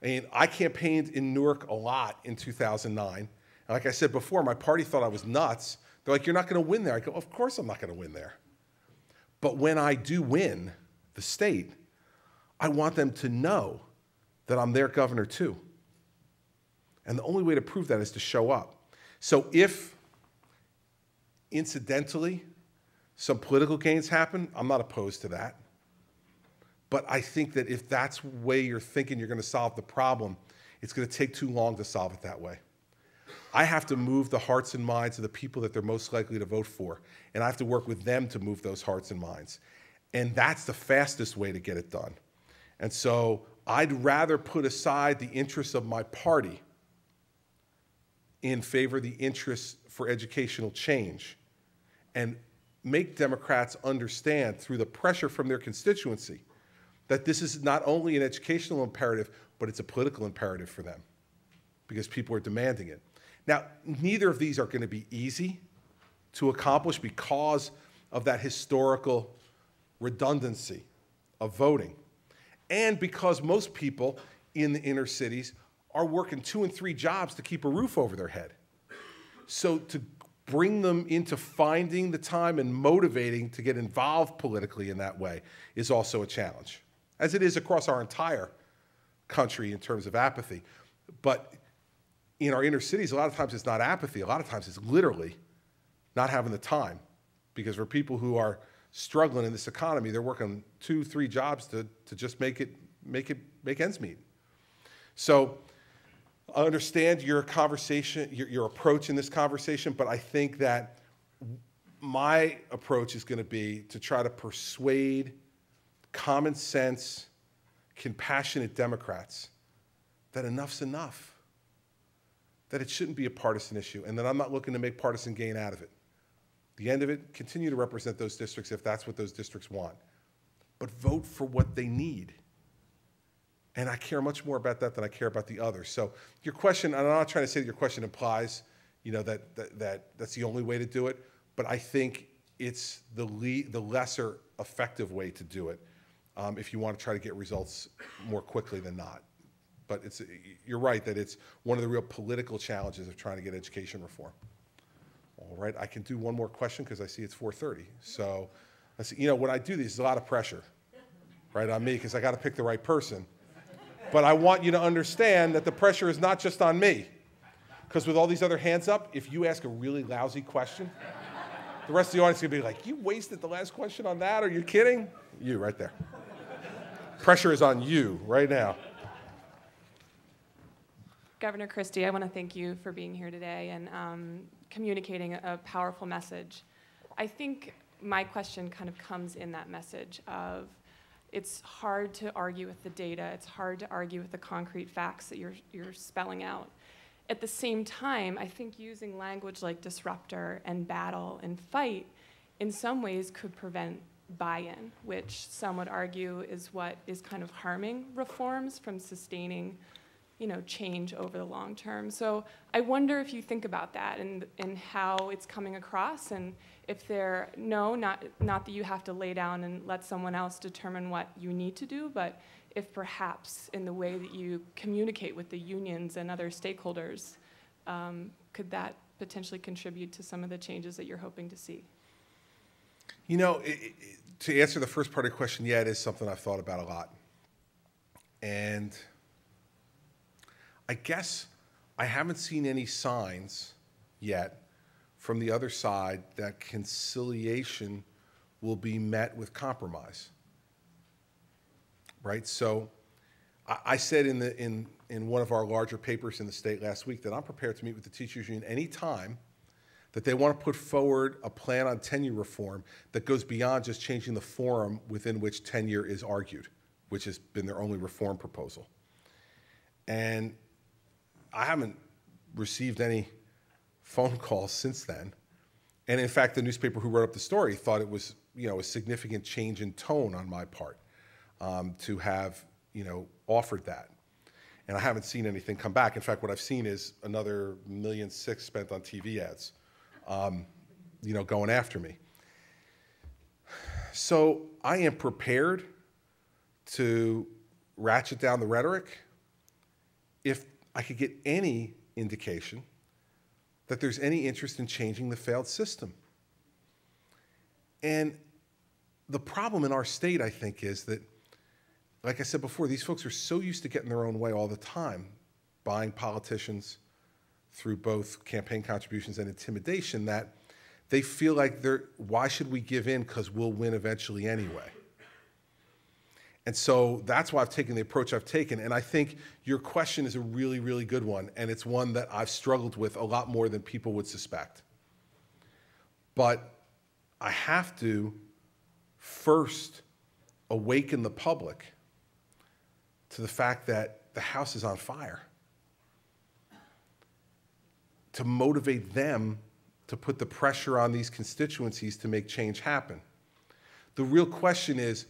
I mean, I campaigned in Newark a lot in 2009, and like I said before, my party thought I was nuts. They're like, you're not going to win there. I go, of course I'm not going to win there. But when I do win the state, I want them to know that I'm their governor too. And the only way to prove that is to show up. So if, incidentally, some political gains happen, I'm not opposed to that. But I think that if that's the way you're thinking you're going to solve the problem, it's going to take too long to solve it that way. I have to move the hearts and minds of the people that they're most likely to vote for, and I have to work with them to move those hearts and minds. And that's the fastest way to get it done. And so I'd rather put aside the interests of my party in favor of the interests for educational change and make Democrats understand through the pressure from their constituency that this is not only an educational imperative, but it's a political imperative for them because people are demanding it. Now, neither of these are going to be easy to accomplish because of that historical redundancy of voting and because most people in the inner cities are working 2 and 3 jobs to keep a roof over their head. So to bring them into finding the time and motivating to get involved politically in that way is also a challenge, as it is across our entire country in terms of apathy. But in our inner cities, a lot of times it's not apathy. A lot of times it's literally not having the time, because for people who are struggling in this economy, they're working 2, 3 jobs to just make ends meet. So I understand your conversation, your approach in this conversation, but I think that my approach is going to be to try to persuade common sense, compassionate Democrats that enough's enough, that it shouldn't be a partisan issue, and that I'm not looking to make partisan gain out of it. The end of it, continue to represent those districts if that's what those districts want. But vote for what they need. And I care much more about that than I care about the others. So your question, and I'm not trying to say that your question implies, that's the only way to do it, but I think it's the lesser effective way to do it if you want to try to get results more quickly than not. But you're right that it's one of the real political challenges of trying to get education reform. All right, I can do one more question because I see it's 4:30. So, when I do these, there's a lot of pressure, right, on me because I got to pick the right person. But I want you to understand that the pressure is not just on me. Because with all these other hands up, if you ask a really lousy question, the rest of the audience is going to be like, you wasted the last question on that? Are you kidding? You, right there. Pressure is on you right now. Governor Christie, I want to thank you for being here today and communicating a powerful message. I think my question kind of comes in that message of it's hard to argue with the data. It's hard to argue with the concrete facts that you're spelling out. At the same time, I think using language like disruptor and battle and fight in some ways could prevent buy-in, which some would argue is what is kind of harming reforms from sustaining change over the long term. So I wonder if you think about that and how it's coming across, and if not that you have to lay down and let someone else determine what you need to do, but if perhaps in the way that you communicate with the unions and other stakeholders, could that potentially contribute to some of the changes that you're hoping to see? To answer the first part of the question, yeah, it is something I've thought about a lot. And I guess I haven't seen any signs yet from the other side that conciliation will be met with compromise, right? So I said in one of our larger papers in the state last week that I'm prepared to meet with the teachers union any time that they want to put forward a plan on tenure reform that goes beyond just changing the forum within which tenure is argued, which has been their only reform proposal. And I haven't received any phone calls since then. And in fact, the newspaper who wrote up the story thought it was, a significant change in tone on my part to have, offered that. And I haven't seen anything come back. In fact, what I've seen is another $1.6 million spent on TV ads, going after me. So I am prepared to ratchet down the rhetoric if I could get any indication that there's any interest in changing the failed system. And the problem in our state, I think, is that, like I said before, these folks are so used to getting their own way all the time, buying politicians through both campaign contributions and intimidation, that they feel like why should we give in because we'll win eventually anyway. And so that's why I've taken the approach I've taken. And I think your question is a really, really good one. And it's one that I've struggled with a lot more than people would suspect. But I have to first awaken the public to the fact that the house is on fire, to motivate them to put the pressure on these constituencies to make change happen. The real question is,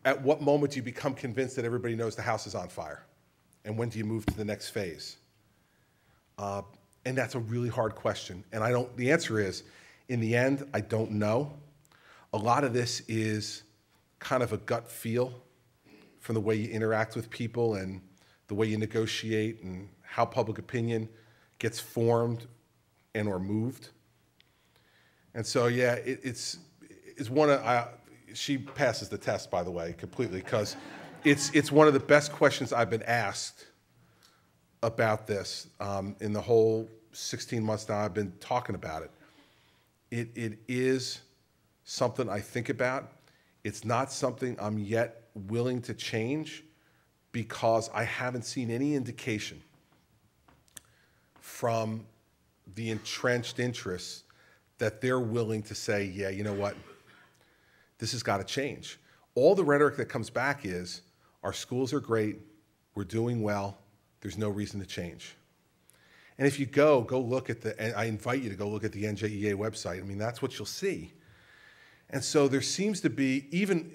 at what moment do you become convinced that everybody knows the house is on fire? And when do you move to the next phase? And that's a really hard question. And the answer is, in the end, I don't know. A lot of this is kind of a gut feel from the way you interact with people and the way you negotiate and how public opinion gets formed and or moved. And so, yeah, it's one of, she passes the test, by the way, completely, because it's one of the best questions I've been asked about this in the whole 16 months now I've been talking about it. It is something I think about. It's not something I'm yet willing to change because I haven't seen any indication from the entrenched interests that they're willing to say, yeah, you know what? This has got to change. All the rhetoric that comes back is, our schools are great, we're doing well, there's no reason to change. And if you go look at and I invite you to go look at the NJEA website. I mean, that's what you'll see. And so there seems to be, even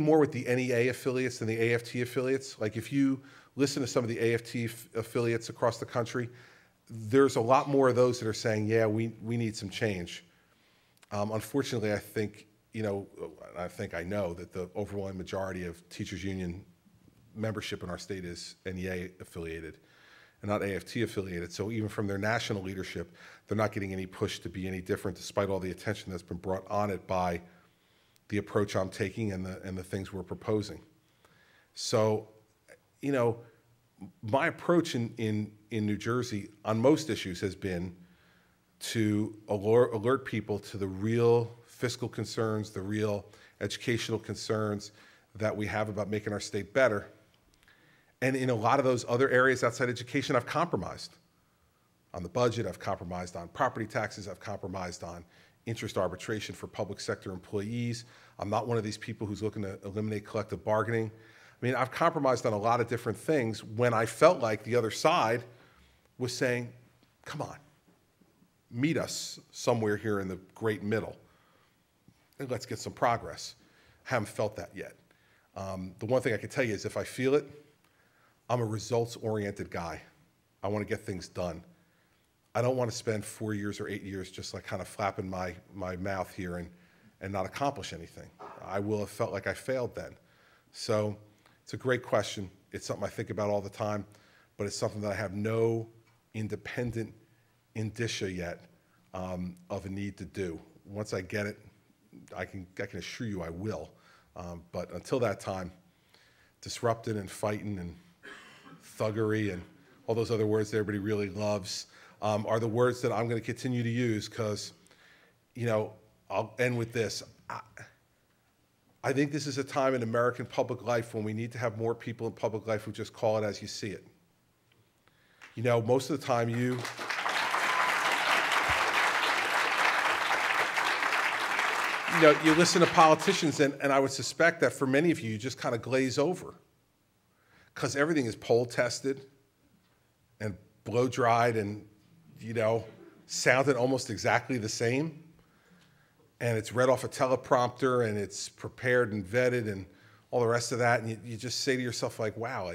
more with the NEA affiliates than the AFT affiliates. Like if you listen to some of the AFT affiliates across the country, there's a lot more of those that are saying, yeah, we need some change. Unfortunately, I think, I know that the overwhelming majority of teachers union membership in our state is NEA affiliated and not AFT affiliated. So even from their national leadership, they're not getting any push to be any different, despite all the attention that's been brought on it by the approach I'm taking and the things we're proposing. So, my approach in New Jersey on most issues has been to alert people to the real fiscal concerns, the real educational concerns that we have about making our state better. And in a lot of those other areas outside education, I've compromised. On the budget, I've compromised on property taxes, I've compromised on interest arbitration for public sector employees. I'm not one of these people who's looking to eliminate collective bargaining. I mean, I've compromised on a lot of different things when I felt like the other side was saying, come on, meet us somewhere here in the great middle, and let's get some progress. I haven't felt that yet. The one thing I can tell you is if I feel it, I'm a results-oriented guy. I want to get things done. I don't want to spend 4 years or 8 years just like kind of flapping my mouth here and not accomplish anything. I will have felt like I failed then. So it's a great question. It's something I think about all the time, but it's something that I have no independent indicia yet of a need to do. Once I get it, I can assure you I will. But until that time, disrupting and fighting and thuggery and all those other words that everybody really loves are the words that I'm going to continue to use because, I'll end with this. I think this is a time in American public life when we need to have more people in public life who just call it as you see it. Most of the time you listen to politicians and I would suspect that for many of you, you just kind of glaze over because everything is poll tested and blow dried and, sounded almost exactly the same. And it's read off a teleprompter and it's prepared and vetted and all the rest of that. And you just say to yourself like, wow,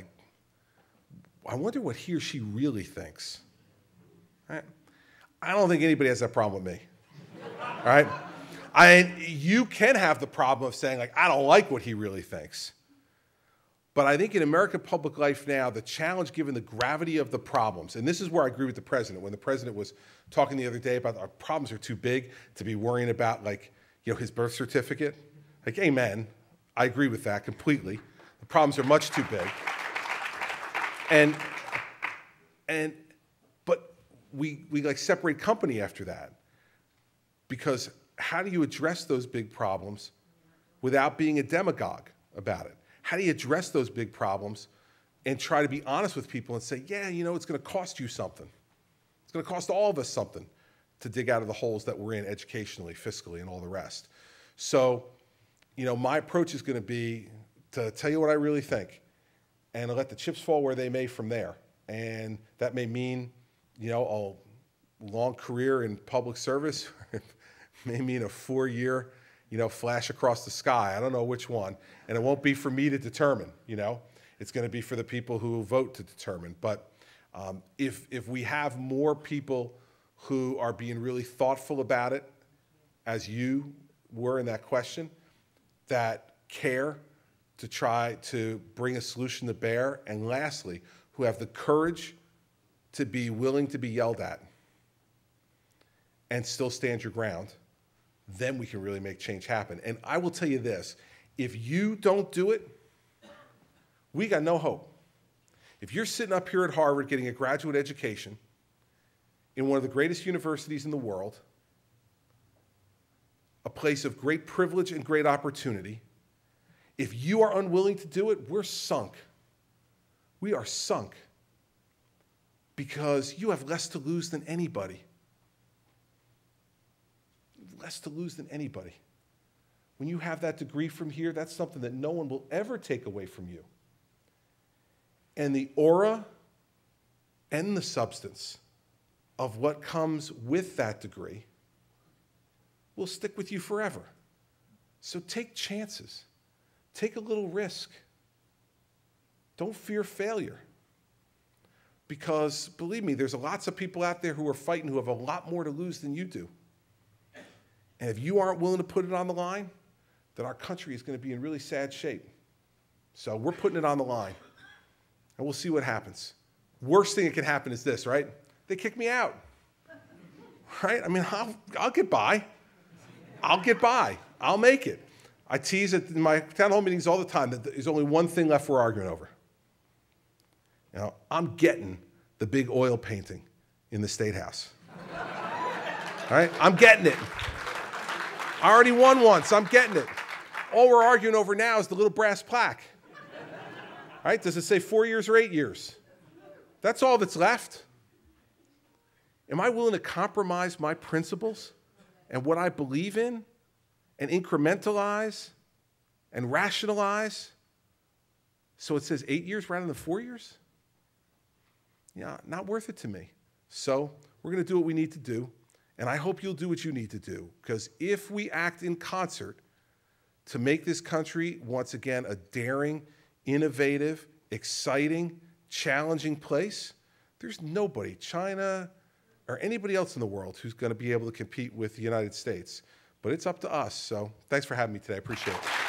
I wonder what he or she really thinks. Right? I don't think anybody has that problem with me. All right? You can have the problem of saying like, I don't like what he really thinks. But I think in American public life now, the challenge given the gravity of the problems, and this is where I agree with the president. When the president was talking the other day about our problems are too big to be worrying about his birth certificate. Like, amen. I agree with that completely. The problems are much too big. But we separate company after that. Because how do you address those big problems without being a demagogue about it? How do you address those big problems and try to be honest with people and say, yeah, it's going to cost you something. It's going to cost all of us something to dig out of the holes that we're in educationally, fiscally, and all the rest. So, my approach is going to be to tell you what I really think and to let the chips fall where they may from there. And that may mean, a long career in public service. It may mean a 4-year flash across the sky. I don't know which one. And it won't be for me to determine, It's going to be for the people who vote to determine. But if we have more people who are being really thoughtful about it, as you were in that question, that care to try to bring a solution to bear, and lastly, who have the courage to be willing to be yelled at and still stand your ground, then we can really make change happen. And I will tell you this, if you don't do it, we got no hope. If you're sitting up here at Harvard getting a graduate education in one of the greatest universities in the world, a place of great privilege and great opportunity, if you are unwilling to do it, we're sunk. We are sunk because you have less to lose than anybody. Less to lose than anybody. When you have that degree from here, that's something that no one will ever take away from you. And the aura and the substance of what comes with that degree will stick with you forever. So take chances. Take a little risk. Don't fear failure. Because, believe me, there's lots of people out there who are fighting who have a lot more to lose than you do. And if you aren't willing to put it on the line, then our country is going to be in really sad shape. So we're putting it on the line, and we'll see what happens. Worst thing that can happen is this, right? They kick me out, right? I mean, I'll get by. I'll get by. I'll make it. I tease in my town hall meetings all the time that there's only one thing left we're arguing over. You know, I'm getting the big oil painting in the State House. All right? I'm getting it. I already won once. I'm getting it. All we're arguing over now is the little brass plaque. All right? Does it say 4 years or 8 years? That's all that's left. Am I willing to compromise my principles and what I believe in and incrementalize and rationalize so it says 8 years rather than 4 years? Yeah, not worth it to me. So we're going to do what we need to do, and I hope you'll do what you need to do, because if we act in concert to make this country, once again, a daring, innovative, exciting, challenging place, there's nobody, China or anybody else in the world, who's going to be able to compete with the United States. But it's up to us. So thanks for having me today. I appreciate it.